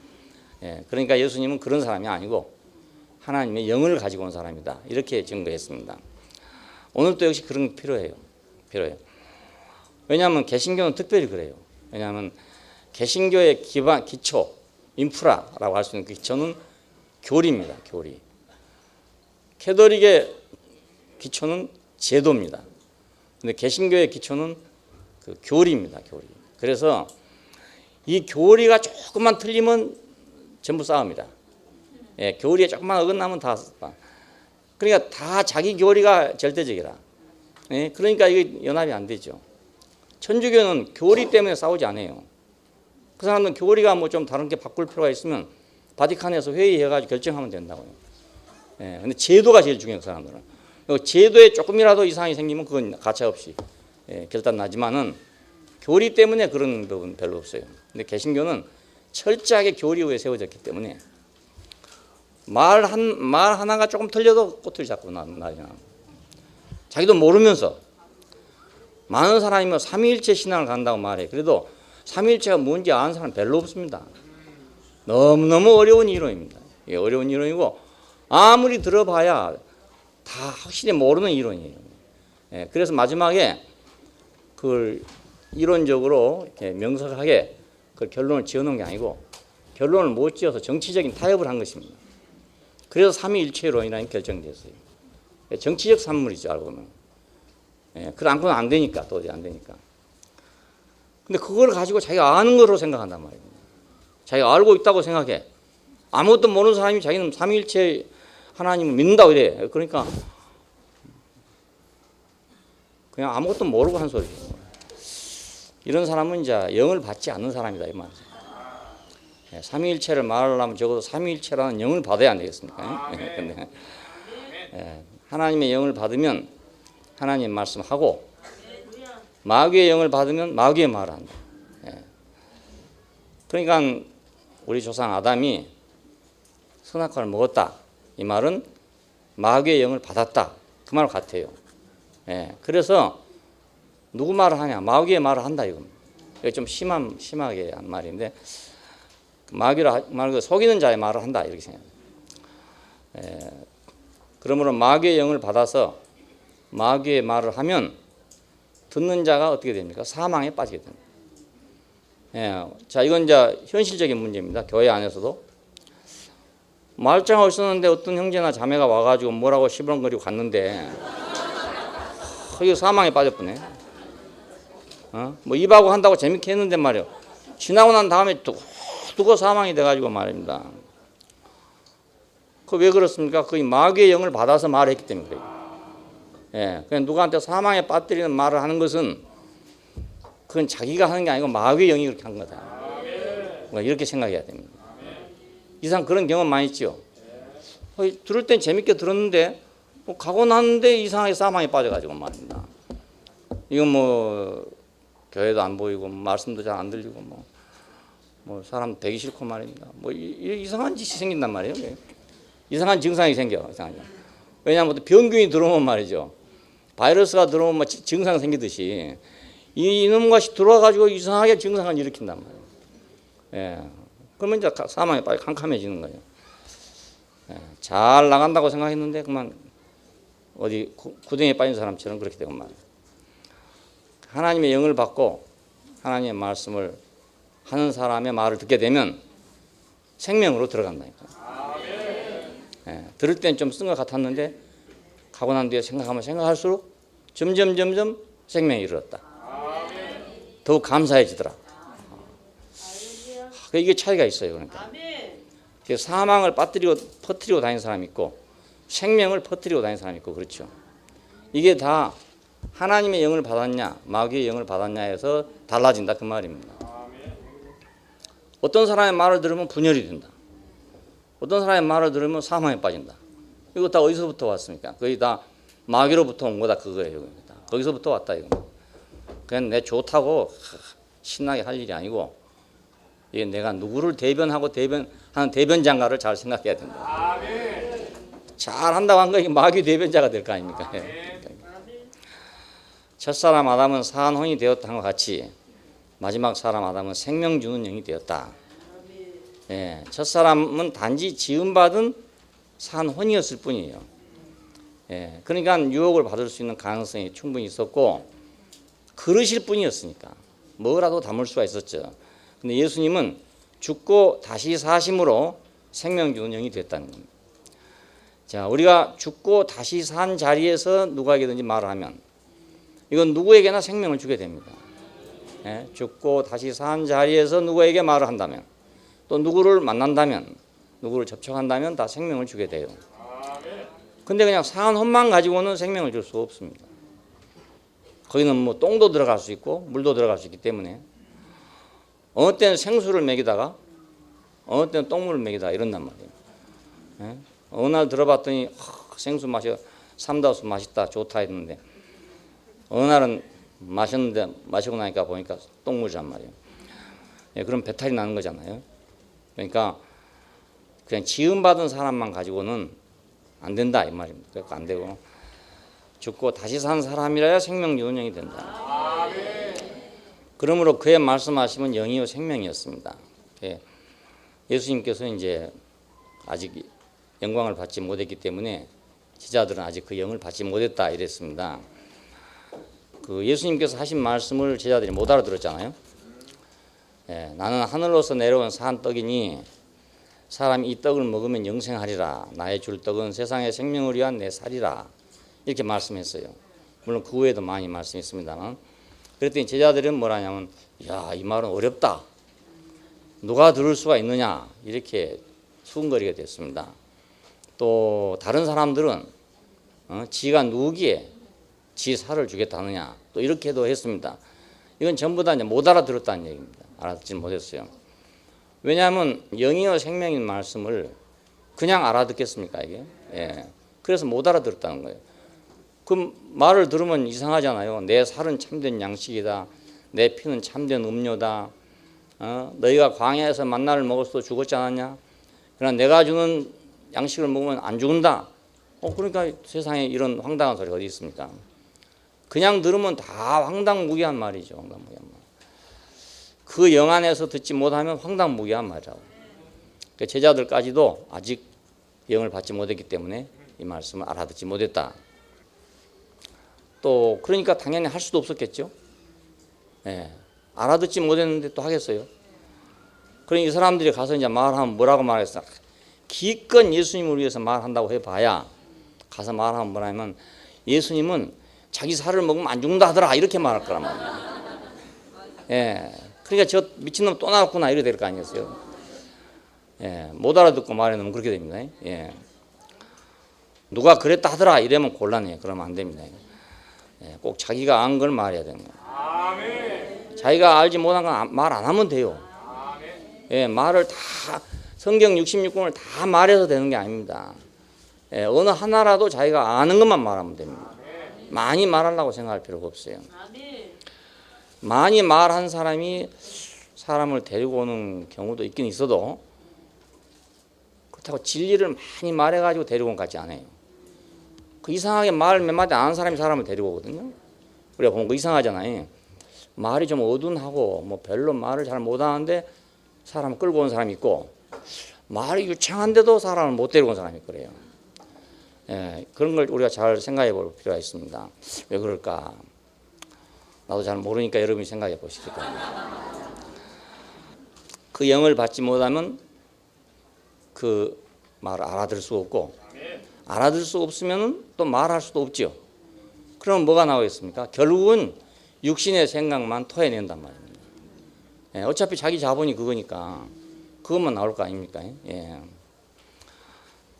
그러니까 예수님은 그런 사람이 아니고 하나님의 영을 가지고 온 사람이다. 이렇게 증거했습니다. 오늘도 역시 그런 게 필요해요. 왜냐하면 개신교는 특별히 그래요. 왜냐하면 개신교의 기초, 인프라라고 할 수 있는 그 기초는 교리입니다. 교리. 캐톨릭의 기초는 제도입니다. 근데 개신교의 기초는 그 교리입니다. 교리. 그래서 이 교리가 조금만 틀리면 전부 싸웁니다. 교리에 조금만 어긋나면 다. 그러니까 다 자기 교리가 절대적이라. 그러니까 이게 연합이 안 되죠. 천주교는 교리 때문에 싸우지 않아요. 그 사람들은 교리가 뭐 좀 다른 게 바꿀 필요가 있으면 바티칸에서 회의해가지고 결정하면 된다고요. 근데 제도가 제일 중요해요. 그 사람들은. 제도에 조금이라도 이상이 생기면 그건 가차없이 결단 나지만은 교리 때문에 그런 부분 별로 없어요. 근데 개신교는 철저하게 교리 위에 세워졌기 때문에 말 하나가 조금 틀려도 꼬투리 잡고 나잖아. 자기도 모르면서 많은 사람이면 삼위일체 신앙을 간다고 말해. 그래도 삼위일체가 뭔지 아는 사람 별로 없습니다. 너무너무 어려운 이론입니다. 이게 어려운 이론이고 아무리 들어봐야 다 확실히 모르는 이론이에요. 그래서 마지막에 그걸 이론적으로 이렇게 명석하게 그 결론을 지어놓은 게 아니고 결론을 못 지어서 정치적인 타협을 한 것입니다. 그래서 삼위일체론이라는 결정됐어요. 정치적 산물이죠, 알고 보면. 그걸 안고는 안 되니까, 도저히 안 되니까. 근데 그걸 가지고 자기가 아는 거로 생각한단 말이에요. 자기가 알고 있다고 생각해. 아무것도 모르는 사람이 자기는 삼위일체 하나님을 믿는다고 이래. 그러니까 그냥 아무것도 모르고 한 소리죠. 이런 사람은 이제 영을 받지 않는 사람이다 이 말이죠. 삼위일체를 말하려면 적어도 삼위일체라는 영을 받아야 안 되겠습니까? 근데 하나님의 영을 받으면 하나님 말씀하고 마귀의 영을 받으면 마귀의 말을 한다. 그러니까 우리 조상 아담이 선악과를 먹었다. 이 말은 마귀의 영을 받았다. 그 말 같아요. 예, 그래서 누구 말을 하냐? 마귀의 말을 한다 이겁니다. 이거 좀 심하게 한 말인데 마귀를 속이는 자의 말을 한다 이렇게 생각해요. 예, 그러므로 마귀의 영을 받아서 마귀의 말을 하면 듣는 자가 어떻게 됩니까? 사망에 빠지게 됩니다. 예, 자, 이건 이제 현실적인 문제입니다. 교회 안에서도 말짱하고 있었는데 어떤 형제나 자매가 와가지고 뭐라고 시부렁거리고 갔는데 이거 사망에 빠졌구네. 뭐 입하고 한다고 재밌게 했는데 말이요. 지나고 난 다음에 두고 사망이 돼가지고 말입니다. 그 왜 그렇습니까? 그 마귀의 영을 받아서 말을 했기 때문에. 예, 그냥 누구한테 사망에 빠뜨리는 말을 하는 것은 그건 자기가 하는 게 아니고 마귀의 영이 그렇게 한 거다. 이렇게 생각해야 됩니다. 이상 그런 경험 많이 있죠. 들을 땐 재밌게 들었는데 뭐 가고 났는데 이상하게 사망에 빠져가지고 말입니다. 이건 뭐 교회도 안 보이고 말씀도 잘 안 들리고 뭐 사람 되기 싫고 말입니다. 뭐 이상한 짓이 생긴단 말이에요. 이상한 증상이 생겨. 이상하죠. 왜냐하면 병균이 들어오면 말이죠. 바이러스가 들어오면 증상 생기듯이 이놈 것이 들어와가지고 이상하게 증상을 일으킨단 말이에요. 예. 그러면 이제 사망에 빨리 캄캄해지는 거예요. 예. 잘 나간다고 생각했는데 그만 어디 구덩이에 빠진 사람처럼 그렇게 되고 말이에요. 하나님의 영을 받고 하나님의 말씀을 하는 사람의 말을 듣게 되면 생명으로 들어간다니까. 예. 들을 땐 좀 쓴 것 같았는데 가고 난 뒤에 생각할수록 점점 생명이 이르렀다. 더욱 감사해지더라. 이게 차이가 있어요. 그러니까 사망을 퍼뜨리고 다니는 사람이 있고 생명을 퍼뜨리고 다니는 사람이 있고 그렇죠. 이게 다 하나님의 영을 받았냐 마귀의 영을 받았냐에서 달라진다 그 말입니다. 어떤 사람의 말을 들으면 분열이 된다. 어떤 사람의 말을 들으면 사망에 빠진다. 이거 다 어디서부터 왔습니까? 거의 다 마귀로부터 온 거다 그거예요. 거기서부터 왔다 이거. 그냥 내 좋다고 신나게 할 일이 아니고 이게 내가 누구를 대변하고 대변하는 대변장가를 잘 생각해야 된다. 잘 한다고 한 거 마귀 대변자가 될 거 아닙니까? 첫사람 아담은 사한 혼이 되었다 한 것 같이 마지막 사람 아담은 생명 주는 영이 되었다. 예, 첫사람은 단지 지음받은 산 혼이었을 뿐이에요. 예, 그러니까 유혹을 받을 수 있는 가능성이 충분히 있었고 그러실 뿐이었으니까 뭐라도 담을 수가 있었죠. 근데 예수님은 죽고 다시 사심으로 생명 주는 영이 됐다는 겁니다. 자, 우리가 죽고 다시 산 자리에서 누구에게든지 말을 하면 이건 누구에게나 생명을 주게 됩니다. 예, 죽고 다시 산 자리에서 누구에게 말을 한다면 또 누구를 만난다면 누구를 접촉한다면 다 생명을 주게 돼요. 근데 그냥 사한 혼만 가지고는 생명을 줄 수 없습니다. 거기는 뭐 똥도 들어갈 수 있고 물도 들어갈 수 있기 때문에 어느 때는 생수를 먹이다가 어느 때는 똥물을 먹이다가 이런단 말이에요. 예? 어느 날 들어봤더니 생수 삼다수 맛있다 좋다 했는데 어느 날은 마셨는데 마시고 나니까 보니까 똥물이란 말이에요. 예, 그럼 배탈이 나는 거잖아요. 그러니까 그냥 지음받은 사람만 가지고는 안 된다 이 말입니다. 그러니까 안 되고 죽고 다시 산 사람이라야 생명 주는 영이 된다. 그러므로 그의 말씀하시면 영이요 생명이었습니다. 예, 예수님께서 이제 아직 영광을 받지 못했기 때문에 제자들은 아직 그 영을 받지 못했다 이랬습니다. 그 예수님께서 하신 말씀을 제자들이 못 알아들었잖아요. 예, 나는 하늘로서 내려온 산 떡이니 사람이 이 떡을 먹으면 영생하리라. 나의 줄 떡은 세상의 생명을 위한 내 살이라. 이렇게 말씀했어요. 물론 그 후에도 많이 말씀했습니다만 그랬더니 제자들은 뭐라냐면 야, 이 말은 어렵다. 누가 들을 수가 있느냐 이렇게 수군거리게 됐습니다. 또 다른 사람들은 지가 누구기에 지 살을 주겠다느냐 또 이렇게도 했습니다. 이건 전부 다 이제 못 알아들었다는 얘기입니다. 알아듣지 못했어요. 왜냐하면 영이요 생명인 말씀을 그냥 알아듣겠습니까 이게? 예. 그래서 못 알아들었다는 거예요. 그 말을 들으면 이상하잖아요. 내 살은 참된 양식이다. 내 피는 참된 음료다. 너희가 광야에서 만나를 먹었어도 죽었지 않았냐? 그러나 내가 주는 양식을 먹으면 안 죽는다. 그러니까 세상에 이런 황당한 소리가 어디 있습니까? 그냥 들으면 다 황당무계한 말이죠. 황당무계한 말. 그 영 안에서 듣지 못하면 황당무계한 말이라고. 그러니까 제자들까지도 아직 영을 받지 못했기 때문에 이 말씀을 알아듣지 못했다. 또 그러니까 당연히 할 수도 없었겠죠. 예, 알아듣지 못했는데 또 하겠어요. 그러니 이 사람들이 가서 이제 말하면 뭐라고 말했어? 기껏 예수님을 위해서 말한다고 해봐야 가서 말하면 뭐라면 예수님은 자기 살을 먹으면 안 죽는다 하더라 이렇게 말할 거란 말이에요. 예, 그러니까 저 미친놈 또 나왔구나 이래 될 거 아니겠어요. 예, 못 알아듣고 말해놓으면 그렇게 됩니다. 예, 누가 그랬다 하더라 이러면 곤란해요. 그러면 안 됩니다. 예, 꼭 자기가 안 걸 말해야 됩니다. 아멘. 자기가 알지 못한 건 말 안 하면 돼요. 아멘. 예, 말을 다 성경 66권을 다 말해서 되는 게 아닙니다. 예, 어느 하나라도 자기가 아는 것만 말하면 됩니다. 아멘. 많이 말하려고 생각할 필요가 없어요. 아멘. 많이 말한 사람이 사람을 데리고 오는 경우도 있긴 있어도 그렇다고 진리를 많이 말해가지고 데리고 온 것 같지 않아요. 그 이상하게 말 몇 마디 안 하는 사람이 사람을 데리고 오거든요. 우리가 보면 그 이상하잖아요. 말이 좀 어둔하고 뭐 별로 말을 잘 못하는데 사람을 끌고 온 사람이 있고 말이 유창한데도 사람을 못 데리고 온 사람이 그래요. 예, 그런 걸 우리가 잘 생각해 볼 필요가 있습니다. 왜 그럴까? 나도 잘 모르니까 여러분이 생각해 보시기 바랍니다. 그 영을 받지 못하면 그 말을 알아들을 수 없고 알아들 수 없으면 또 말할 수도 없죠. 그럼 뭐가 나오겠습니까? 결국은 육신의 생각만 토해낸단 말입니다. 예, 어차피 자기 자본이 그거니까 그것만 나올 거 아닙니까? 예.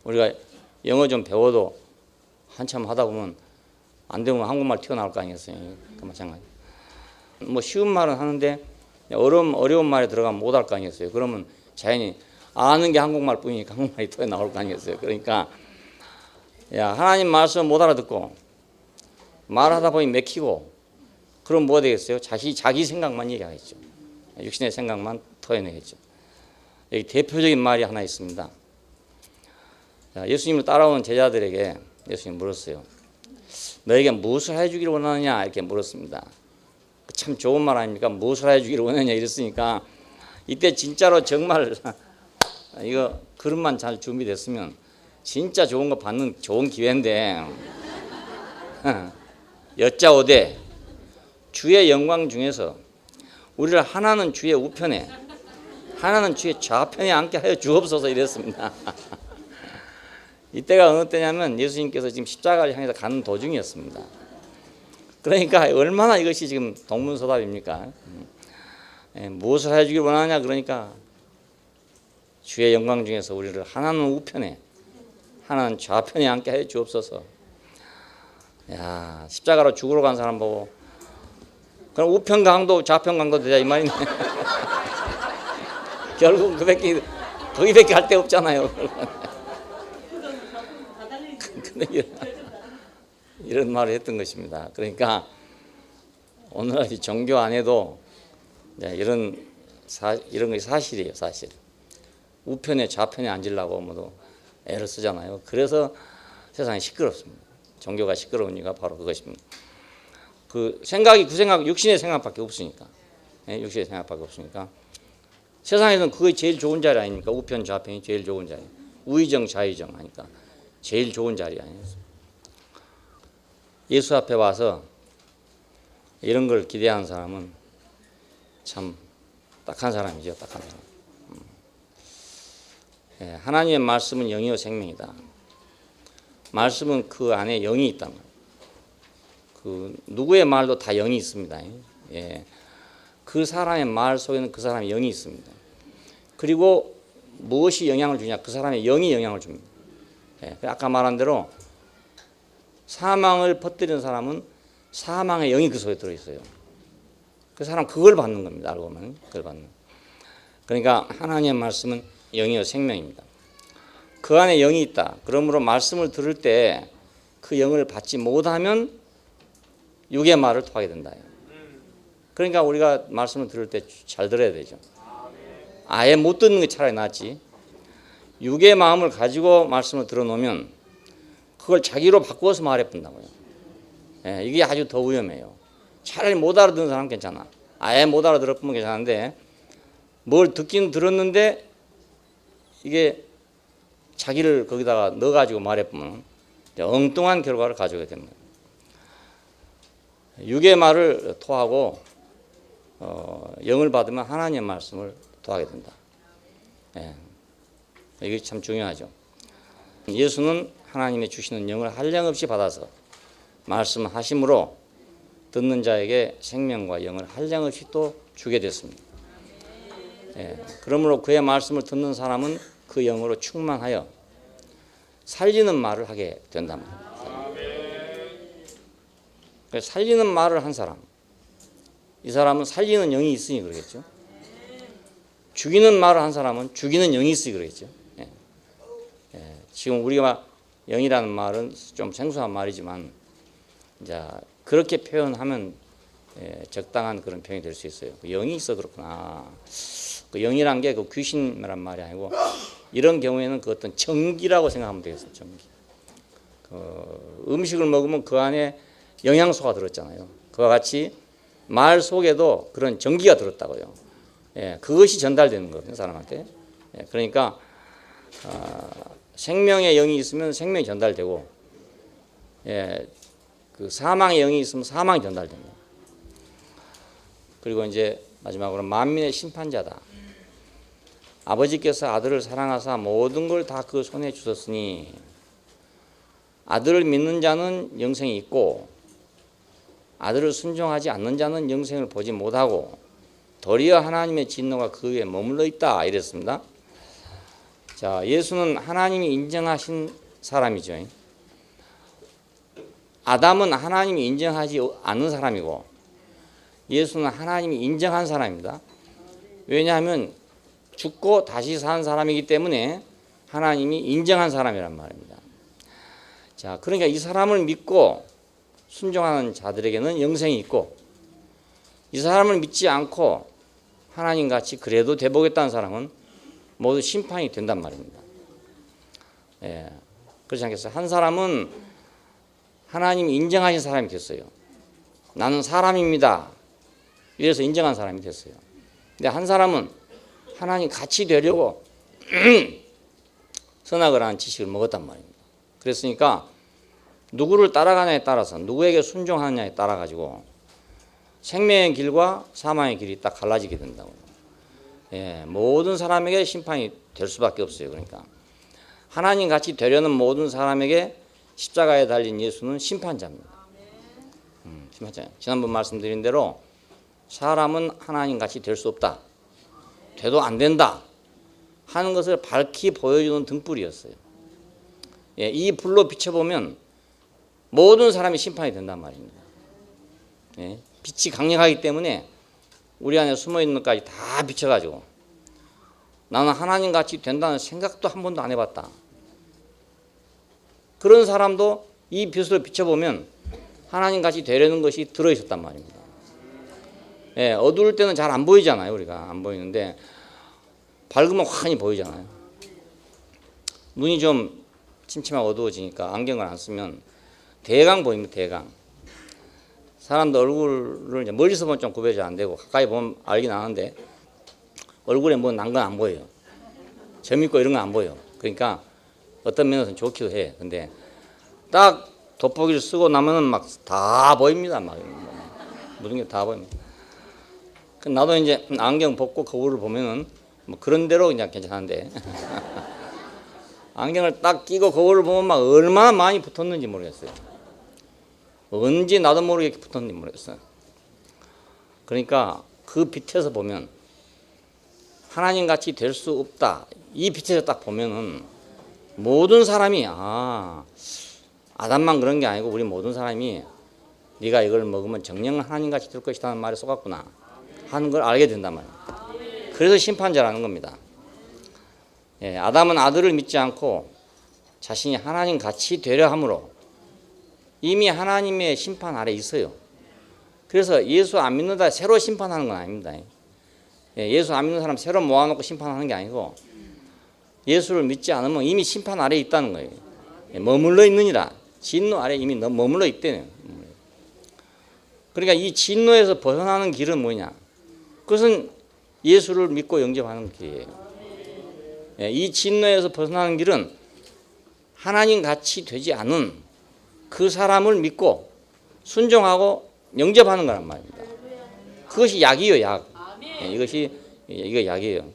우리가 영어 좀 배워도 한참 하다 보면 안 되면 한국말 튀어나올 거 아니겠어요? 그 마찬가지. 뭐 쉬운 말은 하는데 어려운 말에 들어가면 못할 거 아니겠어요? 그러면 자연히 아는 게 한국말 뿐이니까 한국말이 튀어나올 거 아니겠어요? 그러니까 야, 하나님 말씀 못 알아듣고 말하다 보니 맥히고 그럼 뭐가 되겠어요? 자기 생각만 얘기하겠죠. 육신의 생각만 토해내겠죠. 여기 대표적인 말이 하나 있습니다. 자, 예수님을 따라온 제자들에게 예수님이 물었어요. 너에게 무엇을 해주기를 원하느냐 이렇게 물었습니다. 참 좋은 말 아닙니까? 무엇을 해주기를 원하느냐 이랬으니까 이때 진짜로 정말 이거 그릇만 잘 준비됐으면 진짜 좋은 거 받는 좋은 기회인데 여짜오되 주의 영광 중에서 우리를 하나는 주의 우편에 하나는 주의 좌편에 앉게 하여 주옵소서 이랬습니다. 이때가 어느 때냐면 예수님께서 지금 십자가를 향해서 가는 도중이었습니다. 그러니까 얼마나 이것이 지금 동문서답입니까? 무엇을 해주길 원하냐 그러니까 주의 영광 중에서 우리를 하나는 우편에 하나는 좌편에 앉게 해 주옵소서. 야, 십자가로 죽으러 간 사람 보고 그럼 우편 강도 좌편 강도 되자 이 말이네. 결국 거기밖에 할 데 없잖아요. 이런 말을 했던 것입니다. 그러니까 오늘날 종교 안에도 이런 것이 사실이에요, 사실. 우편에 좌편에 앉으려고 모두 애를 쓰잖아요. 그래서 세상이 시끄럽습니다. 종교가 시끄러운 이유가 바로 그것입니다. 그 생각 육신의 생각밖에 없으니까. 육신의 생각밖에 없으니까. 세상에서는 그게 제일 좋은 자리 아닙니까? 우편 좌편이 제일 좋은 자리. 우의정 좌의정 하니까 제일 좋은 자리 아니겠습니까? 예수 앞에 와서 이런 걸 기대하는 사람은 참 딱한 사람이죠. 딱한 사람. 하나님의 말씀은 영이요 생명이다. 말씀은 그 안에 영이 있단 말이에요. 그 누구의 말도 다 영이 있습니다. 예. 그 사람의 말 속에는 그 사람의 영이 있습니다. 그리고 무엇이 영향을 주냐? 그 사람의 영이 영향을 줍니다. 예. 아까 말한 대로 사망을 퍼뜨리는 사람은 사망의 영이 그 속에 들어있어요. 그 사람 그걸 받는 겁니다. 알고 보면 그걸 받는. 그러니까 하나님의 말씀은 영이요 생명입니다. 그 안에 영이 있다. 그러므로 말씀을 들을 때 그 영을 받지 못하면 육의 말을 토하게 된다. 그러니까 우리가 말씀을 들을 때 잘 들어야 되죠. 아예 못 듣는 게 차라리 낫지. 육의 마음을 가지고 말씀을 들어놓으면 그걸 자기로 바꾸어서 말해본다고요. 예, 이게 아주 더 위험해요. 차라리 못 알아듣는 사람 괜찮아. 아예 못 알아들었으면 괜찮은데 뭘 듣긴 들었는데 이게 자기를 거기다가 넣어가지고 말해보면 엉뚱한 결과를 가져오게 됩니다. 육의 말을 토하고 영을 받으면 하나님의 말씀을 토하게 된다. 예, 이게 참 중요하죠. 예수는 하나님의 주시는 영을 한량없이 받아서 말씀하심으로 듣는 자에게 생명과 영을 한량없이 또 주게 됐습니다. 예, 그러므로 그의 말씀을 듣는 사람은 그 영으로 충만하여 살리는 말을 하게 된단 말입니다. 살리는 말을 한 사람, 이 사람은 살리는 영이 있으니 그러겠죠. 죽이는 말을 한 사람은 죽이는 영이 있으니 그러겠죠. 예. 예, 지금 우리가 영이라는 말은 좀 생소한 말이지만 이제 그렇게 표현하면 적당한 그런 표현이 될 수 있어요. 영이 있어 그렇구나. 그 영이란 게 그 귀신이란 말이 아니고 이런 경우에는 그 어떤 전기라고 생각하면 되겠어요. 전기. 그 음식을 먹으면 그 안에 영양소가 들었잖아요. 그와 같이 말 속에도 그런 전기가 들었다고요. 예, 그것이 전달되는 거거든요, 사람한테. 예, 그러니까 생명의 영이 있으면 생명이 전달되고, 예, 그 사망의 영이 있으면 사망이 전달됩니다. 그리고 이제 마지막으로 만민의 심판자다. 아버지께서 아들을 사랑하사 모든 걸 다 그 손에 주셨으니 아들을 믿는 자는 영생이 있고 아들을 순종하지 않는 자는 영생을 보지 못하고 도리어 하나님의 진노가 그 위에 머물러 있다 이랬습니다. 자, 예수는 하나님이 인정하신 사람이죠. 아담은 하나님이 인정하지 않는 사람이고 예수는 하나님이 인정한 사람입니다. 왜냐하면 죽고 다시 산 사람이기 때문에 하나님이 인정한 사람이란 말입니다. 자, 그러니까 이 사람을 믿고 순종하는 자들에게는 영생이 있고 이 사람을 믿지 않고 하나님같이 그래도 돼보겠다는 사람은 모두 심판이 된단 말입니다. 예, 그렇지 않겠어요? 한 사람은 하나님이 인정하신 사람이 됐어요. 나는 사람입니다. 이래서 인정한 사람이 됐어요. 근데 한 사람은 하나님 같이 되려고 선악을 하는 지식을 먹었단 말입니다. 그랬으니까 누구를 따라가냐에 따라서 누구에게 순종하느냐에 따라 가지고 생명의 길과 사망의 길이 딱 갈라지게 된다고요. 예, 모든 사람에게 심판이 될 수밖에 없어요. 그러니까 하나님 같이 되려는 모든 사람에게 십자가에 달린 예수는 심판자입니다. 심판자. 지난번 말씀드린 대로 사람은 하나님 같이 될 수 없다. 돼도 안 된다 하는 것을 밝히 보여주는 등불이었어요. 예, 이 불로 비춰보면 모든 사람이 심판이 된단 말입니다. 예, 빛이 강력하기 때문에 우리 안에 숨어있는 것까지 다 비춰가지고 나는 하나님같이 된다는 생각도 한 번도 안 해봤다. 그런 사람도 이 빛을 비춰보면 하나님같이 되려는 것이 들어있었단 말입니다. 예, 어두울 때는 잘 안 보이잖아요. 우리가 안 보이는데 밝으면 환히 보이잖아요. 눈이 좀 침침하고 어두워지니까 안경을 안 쓰면 대강 보입니다. 대강. 사람도 얼굴을 이제 멀리서 보면 좀 구별이 안 되고 가까이 보면 알긴 아는데 얼굴에 뭐 난 건 안 보여요. 점 있고 이런 건 안 보여. 그러니까 어떤 면에서는 좋기도 해. 근데 딱 돋보기를 쓰고 나면은 막 다 보입니다. 막 모든 게 다 보입니다. 나도 이제 안경 벗고 거울을 보면은 뭐 그런 대로 그냥 괜찮은데 안경을 딱 끼고 거울을 보면 막 얼마나 많이 붙었는지 모르겠어요. 언제 나도 모르게 붙었는지 모르겠어요. 그러니까 그 빛에서 보면 하나님같이 될 수 없다. 이 빛에서 딱 보면은 모든 사람이 아담만 그런 게 아니고 우리 모든 사람이 네가 이걸 먹으면 정령 하나님같이 될 것이라는 말에 속았구나 하는 걸 알게 된단 말이에요. 그래서 심판자라는 겁니다. 예, 아담은 아들을 믿지 않고 자신이 하나님같이 되려 함으로 이미 하나님의 심판 아래 있어요. 그래서 예수 안 믿는다 새로 심판하는 건 아닙니다. 예, 예수 안 믿는 사람 새로 모아놓고 심판하는 게 아니고 예수를 믿지 않으면 이미 심판 아래에 있다는 거예요. 머물러 있느니라. 진노 아래에 이미 머물러 있대요. 그러니까 이 진노에서 벗어나는 길은 뭐냐? 그것은 예수를 믿고 영접하는 길이에요. 이 진노에서 벗어나는 길은 하나님 같이 되지 않은 그 사람을 믿고 순종하고 영접하는 거란 말입니다. 그것이 약이에요, 약. 이거 약이에요.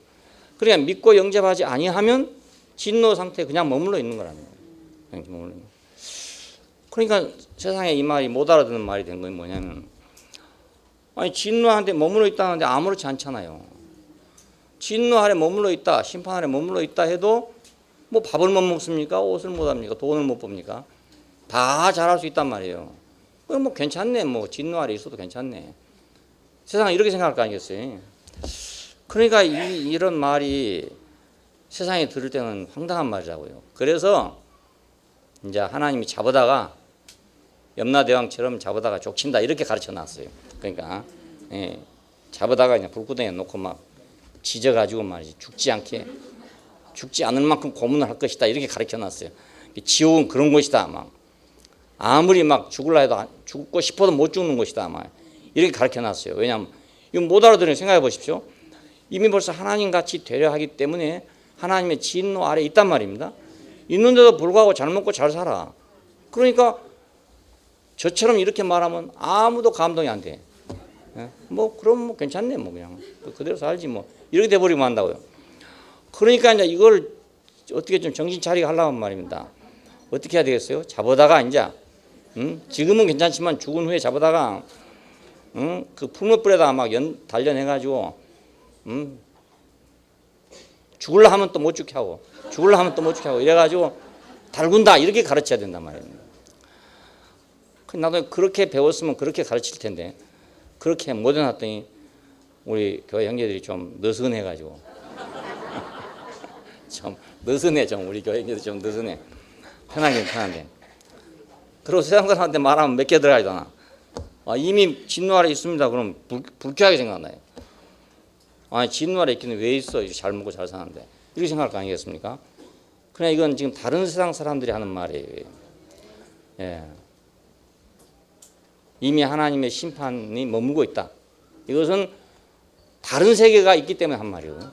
그러니까 믿고 영접하지 아니하면 진노 상태에 그냥 머물러 있는 거랍니다. 그러니까 세상에 이 말이 못 알아듣는 말이 된 건 뭐냐면, 아니 진노한테 머물러 있다는데 아무렇지 않잖아요. 진노 아래 머물러 있다, 심판 아래 머물러 있다 해도 뭐 밥을 못 먹습니까? 옷을 못 합니까? 돈을 못 법니까? 다 잘할 수 있단 말이에요. 그럼 뭐 괜찮네, 뭐 진노 아래 있어도 괜찮네. 세상은 이렇게 생각할 거 아니겠어요? 그러니까 이런 말이 세상에 들을 때는 황당한 말이라고요. 그래서 이제 하나님이 잡아다가 염라대왕처럼 잡아다가 족친다 이렇게 가르쳐 놨어요. 그러니까 잡아다가 그냥 불구덩이에 놓고 막 지져가지고 말이지 죽지 않을 만큼 고문을 할 것이다 이렇게 가르쳐 놨어요. 지옥은 그런 것이다 막 아무리 막 죽을라 해도 죽고 싶어도 못 죽는 것이다 막 이렇게 가르쳐 놨어요. 왜냐하면 이거 못 알아들으니 생각해 보십시오. 이미 벌써 하나님 같이 되려 하기 때문에 하나님의 진노 아래 있단 말입니다. 있는데도 불구하고 잘 먹고 잘 살아. 그러니까 저처럼 이렇게 말하면 아무도 감동이 안 돼. 뭐 그럼 뭐 괜찮네 뭐 그냥 그대로 살지 뭐 이렇게 돼버리면 한다고요. 그러니까 이제 이걸 어떻게 좀 정신 차리게 하려면 말입니다. 어떻게 해야 되겠어요? 잡아다가 이제 지금은 괜찮지만 죽은 후에 잡아다가 그 풀무불에다 막 단련해가지고 죽을라 하면 또 못 죽게 하고 죽을라 하면 또 못 죽게 하고 이래가지고 달군다 이렇게 가르쳐야 된단 말이에요. 나도 그렇게 배웠으면 그렇게 가르칠 텐데 그렇게 못 해놨더니 우리 교회 형제들이 좀 느슨해가지고 좀 느슨해. 좀 우리 교회 형제들이 좀 느슨해. 편하긴 편한데 그리고 세상 사람한테 말하면 몇 개 들어가야 되나. 이미 진노 아래 있습니다. 그럼 불쾌하게 생각나요. 아니 진노 아래 있기는 왜 있어? 잘 먹고 잘 사는데 이렇게 생각할 거 아니겠습니까? 그냥 이건 지금 다른 세상 사람들이 하는 말이에요. 예. 이미 하나님의 심판이 머물고 있다. 이것은 다른 세계가 있기 때문에 한 말이에요.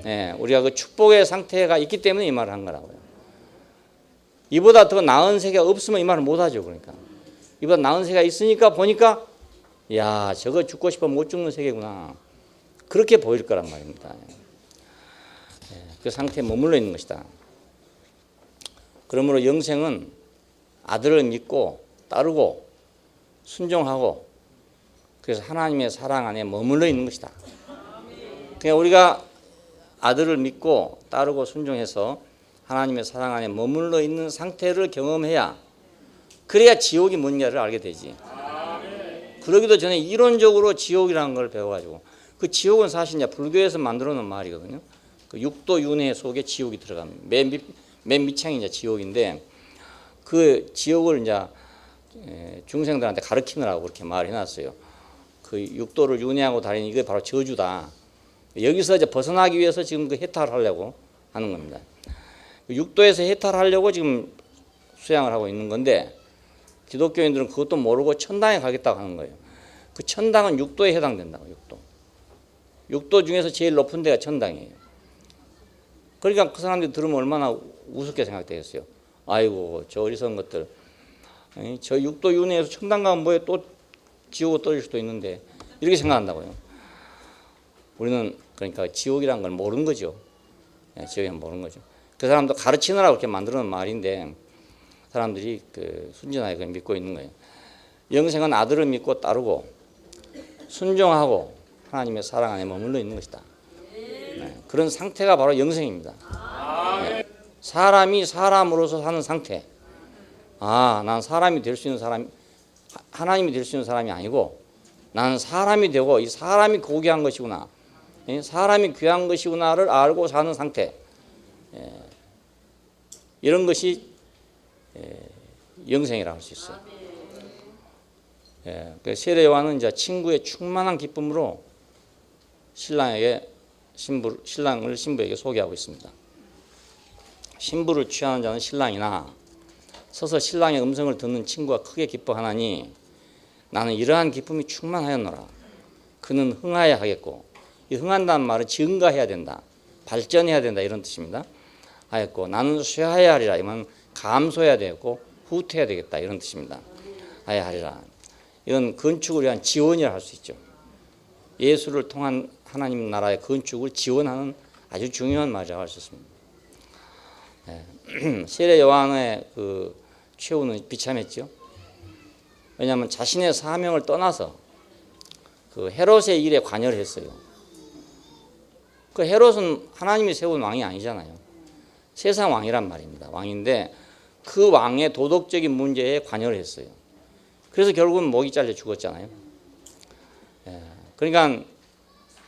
예, 우리가 그 축복의 상태가 있기 때문에 이 말을 한 거라고요. 이보다 더 나은 세계가 없으면 이 말을 못 하죠. 그러니까 이보다 나은 세계가 있으니까 보니까 야 저거 죽고 싶어 못 죽는 세계구나. 그렇게 보일 거란 말입니다. 예, 그 상태에 머물러 있는 것이다. 그러므로 영생은 아들을 믿고 따르고 순종하고 그래서 하나님의 사랑 안에 머물러 있는 것이다. 그러니까 우리가 아들을 믿고 따르고 순종해서 하나님의 사랑 안에 머물러 있는 상태를 경험해야 그래야 지옥이 뭔가를 알게 되지. 그러기도 전에 이론적으로 지옥이라는 걸 배워가지고 그 지옥은 사실 이제 불교에서 만들어 놓은 말이거든요. 그 육도 윤회 속에 지옥이 들어갑니다. 맨 밑창이 이제 지옥인데 그 지옥을 이제 중생들한테 가르치느라고 그렇게 말해놨어요. 그 육도를 윤회하고 다니는 이게 바로 저주다. 여기서 이제 벗어나기 위해서 지금 그 해탈하려고 하는 겁니다. 육도에서 해탈하려고 지금 수양을 하고 있는 건데 기독교인들은 그것도 모르고 천당에 가겠다고 하는 거예요. 그 천당은 육도에 해당된다고. 육도 중에서 제일 높은 데가 천당이에요. 그러니까 그 사람들이 들으면 얼마나 우습게 생각되겠어요. 아이고 저 어리석은 것들. 아니, 저 육도 윤회에서 천당 가면 뭐에 또 지옥으로 떨어질 수도 있는데 이렇게 생각한다고요. 우리는 그러니까 지옥이라는 걸 모르는 거죠. 지옥이란 모르는 거죠. 그 사람도 가르치느라고 이렇게 만들어 놓은 말인데 사람들이 그 순전하게 그걸 믿고 있는 거예요. 영생은 아들을 믿고 따르고 순종하고 하나님의 사랑 안에 머물러 있는 것이다. 네, 그런 상태가 바로 영생입니다. 네, 사람이 사람으로서 사는 상태. 난 사람이 될 수 있는 사람, 하나님이 될 수 있는 사람이 아니고 나는 사람이 되고 이 사람이 고귀한 것이구나. 사람이 귀한 것이구나를 알고 사는 상태. 이런 것이 영생이라고 할 수 있어요. 세례 요한은 이제 친구의 충만한 기쁨으로 신랑에게 신랑을 신부에게 소개하고 있습니다. 신부를 취하는 자는 신랑이나 서서 신랑의 음성을 듣는 친구가 크게 기뻐하나니 나는 이러한 기쁨이 충만하였노라. 그는 흥하여야 하겠고, 이 흥한다는 말은 증가해야 된다, 발전해야 된다 이런 뜻입니다. 하였고 나는 쇠하여야 하리라. 이건 감소해야 되겠고 후퇴해야 되겠다 이런 뜻입니다. 하여야 하리라. 이건 건축을 위한 지원이라 할 수 있죠. 예수를 통한 하나님 나라의 건축을 지원하는 아주 중요한 말이라고 할 수 있습니다. 세례 요한의 그 최후는 비참했죠. 왜냐하면 자신의 사명을 떠나서 그 헤롯의 일에 관여를 했어요. 그 헤롯은 하나님이 세운 왕이 아니잖아요. 세상 왕이란 말입니다. 왕인데 그 왕의 도덕적인 문제에 관여를 했어요. 그래서 결국은 목이 잘려 죽었잖아요. 그러니까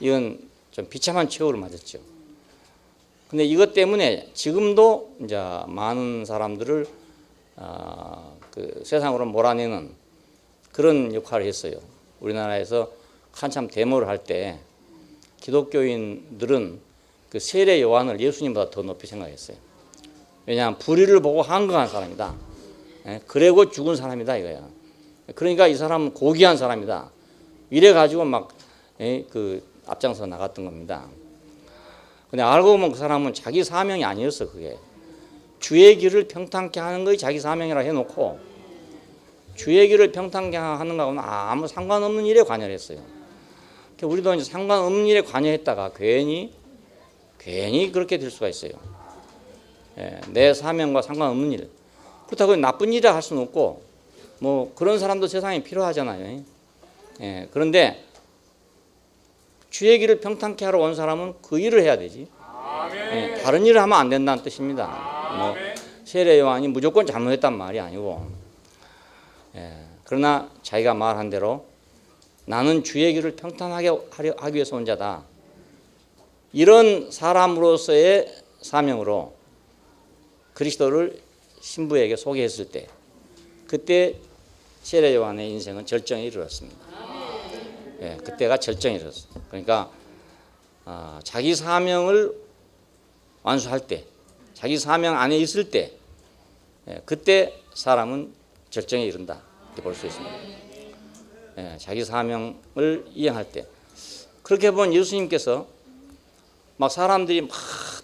이건 좀 비참한 최후를 맞았죠. 근데 이것 때문에 지금도 이제 많은 사람들을 그 세상으로 몰아내는 그런 역할을 했어요. 우리나라에서 한참 데모를 할 때 기독교인들은 그 세례 요한을 예수님보다 더 높이 생각했어요. 왜냐하면 불의를 보고 항거한 사람이다. 그래고 죽은 사람이다 이거야. 그러니까 이 사람은 고귀한 사람이다. 이래 가지고 막 그 앞장서 나갔던 겁니다. 근데 알고 보면 그 사람은 자기 사명이 아니었어. 그게 주의 길을 평탄케 하는 것이 자기 사명이라 해놓고 주의 길을 평탄케 하는 거하고는 아무 상관없는 일에 관여를 했어요. 우리도 이제 상관없는 일에 관여했다가 괜히 그렇게 될 수가 있어요. 내 사명과 상관없는 일. 그렇다고 나쁜 일이라 할 수는 없고 뭐 그런 사람도 세상에 필요하잖아요. 그런데 주의 길을 평탄케 하러 온 사람은 그 일을 해야 되지. 다른 일을 하면 안 된다는 뜻입니다. 뭐 세례 요한이 무조건 잘못했단 말이 아니고, 그러나 자기가 말한 대로 나는 주의 길을 평탄하게 하기 위해서 온 자다. 이런 사람으로서의 사명으로 그리스도를 신부에게 소개했을 때, 그때 세례 요한의 인생은 절정에 이르렀습니다. 그때가 절정에 이르렀어요. 그러니까 자기 사명을 완수할 때, 자기 사명 안에 있을 때, 그때 사람은 절정에 이른다 이렇게 볼 수 있습니다. 자기 사명을 이행할 때. 그렇게 보면 예수님께서 막 사람들이 막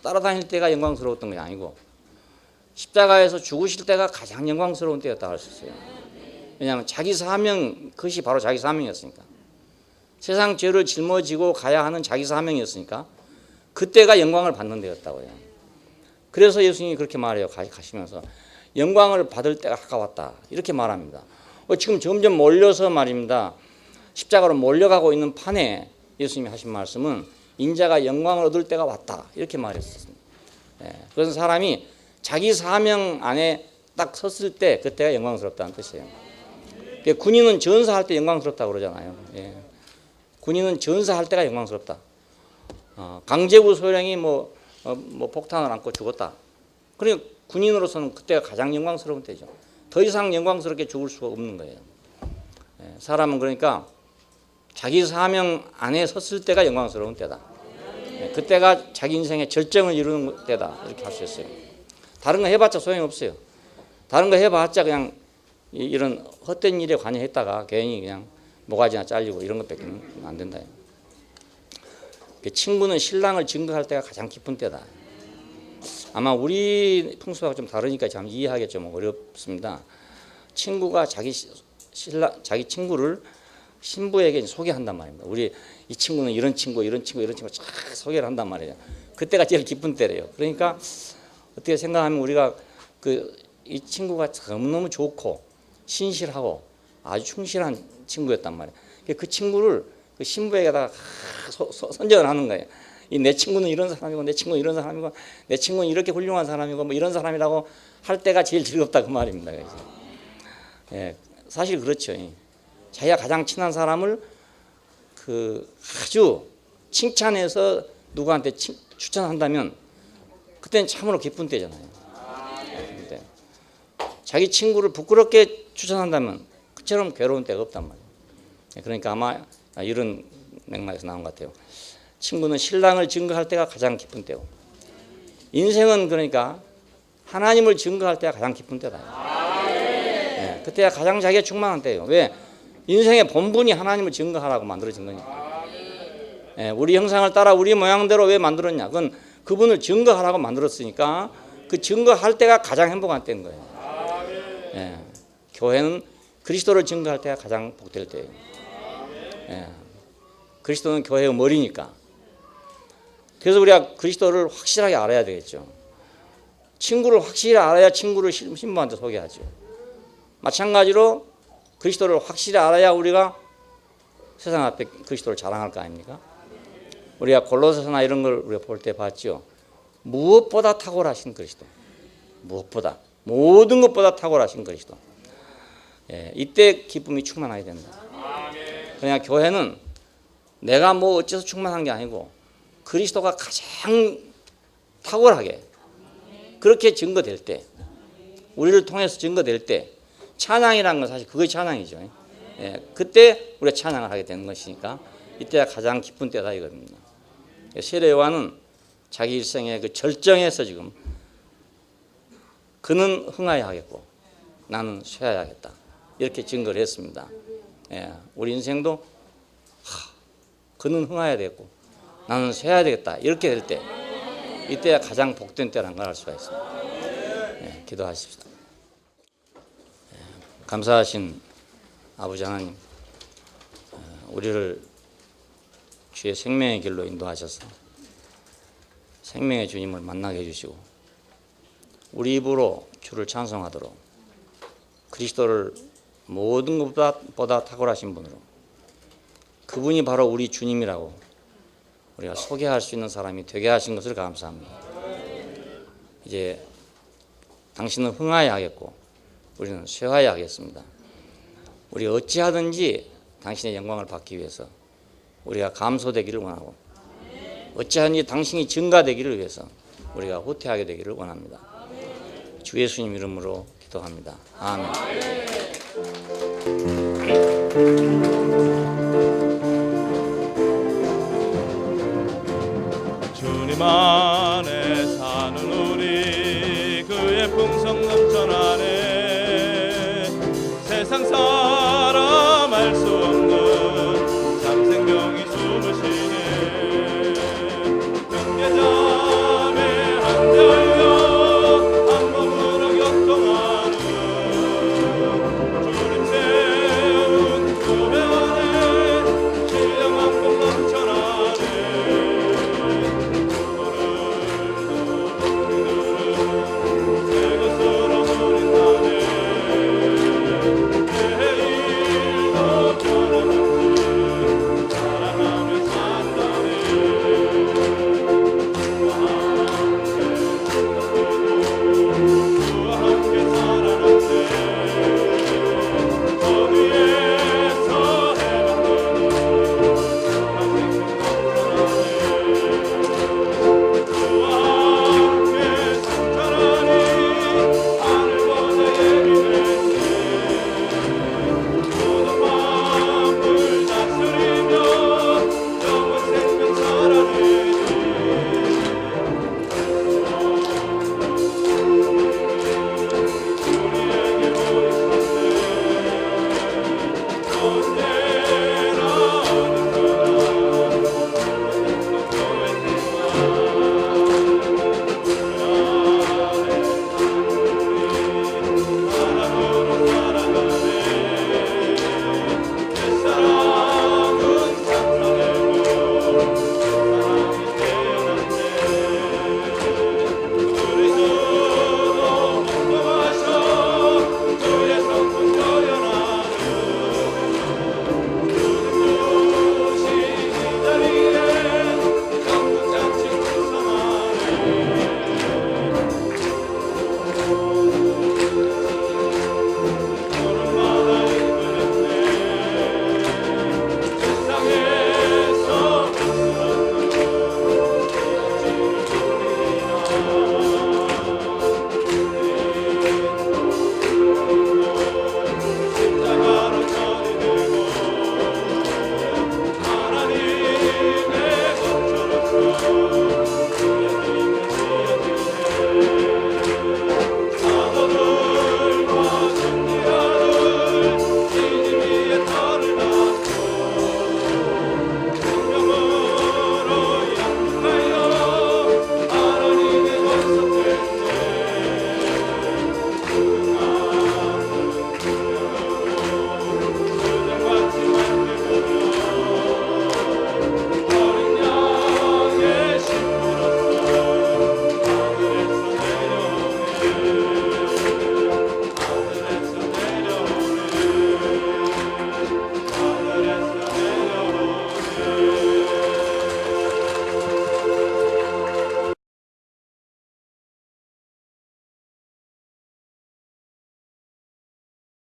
따라다닐 때가 영광스러웠던 게 아니고 십자가에서 죽으실 때가 가장 영광스러운 때였다고 할 수 있어요. 왜냐하면 자기 사명, 그것이 바로 자기 사명이었으니까. 세상 죄를 짊어지고 가야 하는 자기 사명이었으니까 그때가 영광을 받는 때였다고요. 그래서 예수님이 그렇게 말해요. 가시면서 영광을 받을 때가 가까웠다 이렇게 말합니다. 지금 점점 몰려서 말입니다. 십자가로 몰려가고 있는 판에 예수님이 하신 말씀은 인자가 영광을 얻을 때가 왔다 이렇게 말했습니다. 그래서 사람이 자기 사명 안에 딱 섰을 때 그때가 영광스럽다는 뜻이에요. 군인은 전사할 때 영광스럽다고 그러잖아요. 군인은 전사할 때가 영광스럽다. 강제구 소령이 뭐 폭탄을 안고 죽었다. 그러니까 군인으로서는 그때가 가장 영광스러운 때죠. 더 이상 영광스럽게 죽을 수가 없는 거예요. 사람은 그러니까 자기 사명 안에 섰을 때가 영광스러운 때다. 그때가 자기 인생의 절정을 이루는 때다 이렇게 할 수 있어요. 다른 거 해봤자 소용없어요. 다른 거 해봤자 그냥 이런 헛된 일에 관여했다가 괜히 그냥 모가지나 잘리고 이런 것밖에 안 된다. 친구는 신랑을 증거할 때가 가장 기쁜 때다. 아마 우리 풍습하고 좀 다르니까 참 이해하기 좀 어렵습니다. 친구가 자기 친구를 신부에게 소개한단 말입니다. 우리 이 친구는 이런 친구 쫙 소개를 한단 말이에요. 그때가 제일 기쁜 때래요. 그러니까 어떻게 생각하면 우리가 이 친구가 너무너무 좋고 신실하고 아주 충실한 친구였단 말이에요. 그 친구를 그 신부에게다가 선전을 하는 거예요. 내 친구는 이런 사람이고 내 친구는 이런 사람이고 내 친구는 이렇게 훌륭한 사람이고 뭐 이런 사람이라고 할 때가 제일 즐겁다 그 말입니다. 사실 그렇죠. 자기가 가장 친한 사람을 아주 칭찬해서 누구한테 추천한다면 그때는 참으로 기쁜 때잖아요. 자기 친구를 부끄럽게 추천한다면 그처럼 괴로운 때가 없단 말이에요. 그러니까 아마 이런 맥락에서 나온 것 같아요. 친구는 신랑을 증거할 때가 가장 기쁜 때고, 인생은 그러니까 하나님을 증거할 때가 가장 기쁜 때다. 예, 그때가 가장 자기가 충만한 때예요. 왜? 인생의 본분이 하나님을 증거하라고 만들어진 거니까. 예, 우리 형상을 따라 우리 모양대로 왜 만들었냐? 그건 그분을 증거하라고 만들었으니까 그 증거할 때가 가장 행복한 때인 거예요. 예, 교회는 그리스도를 증거할 때가 가장 복될 때예요. 예, 그리스도는 교회의 머리니까. 그래서 우리가 그리스도를 확실하게 알아야 되겠죠. 친구를 확실히 알아야 친구를 신부한테 소개하죠. 마찬가지로 그리스도를 확실히 알아야 우리가 세상 앞에 그리스도를 자랑할 거 아닙니까? 우리가 골로새서나 이런 걸 우리가 볼 때 봤죠. 무엇보다 탁월하신 그리스도, 무엇보다 모든 것보다 탁월하신 그리스도. 예, 이때 기쁨이 충만하게 된다. 그러니까 교회는 내가 뭐 어째서 충만한 게 아니고 그리스도가 가장 탁월하게 그렇게 증거될 때, 우리를 통해서 증거될 때, 찬양이라는 건 사실 그것이 찬양이죠. 예, 그때 우리가 찬양을 하게 되는 것이니까 이때가 가장 기쁜 때다 이겁니다. 세례 요한은 자기 일생의 그 절정에서 지금 그는 흥하여 하겠고 나는 쇠하여 하겠다 이렇게 증거를 했습니다. 예, 우리 인생도 그는 흥하여야 되겠고 나는 쇠해야 되겠다 이렇게 될 때, 이때가 가장 복된 때라는 걸 알 수가 있습니다. 예, 기도하십시다. 예, 감사하신 아버지 하나님, 우리를 주의 생명의 길로 인도하셔서 생명의 주님을 만나게 해주시고 우리 입으로 주를 찬송하도록 그리스도를 모든 것보다 탁월하신 분으로, 그분이 바로 우리 주님이라고 우리가 소개할 수 있는 사람이 되게 하신 것을 감사합니다. 이제 당신은 흥하여 하겠고 우리는 쇠하여 하겠습니다. 우리 어찌하든지 당신의 영광을 받기 위해서 우리가 감소되기를 원하고, 어찌하든지 당신이 증가되기를 위해서 우리가 후퇴하게 되기를 원합니다. 주 예수님 이름으로 기도합니다. 아멘. 주님 안에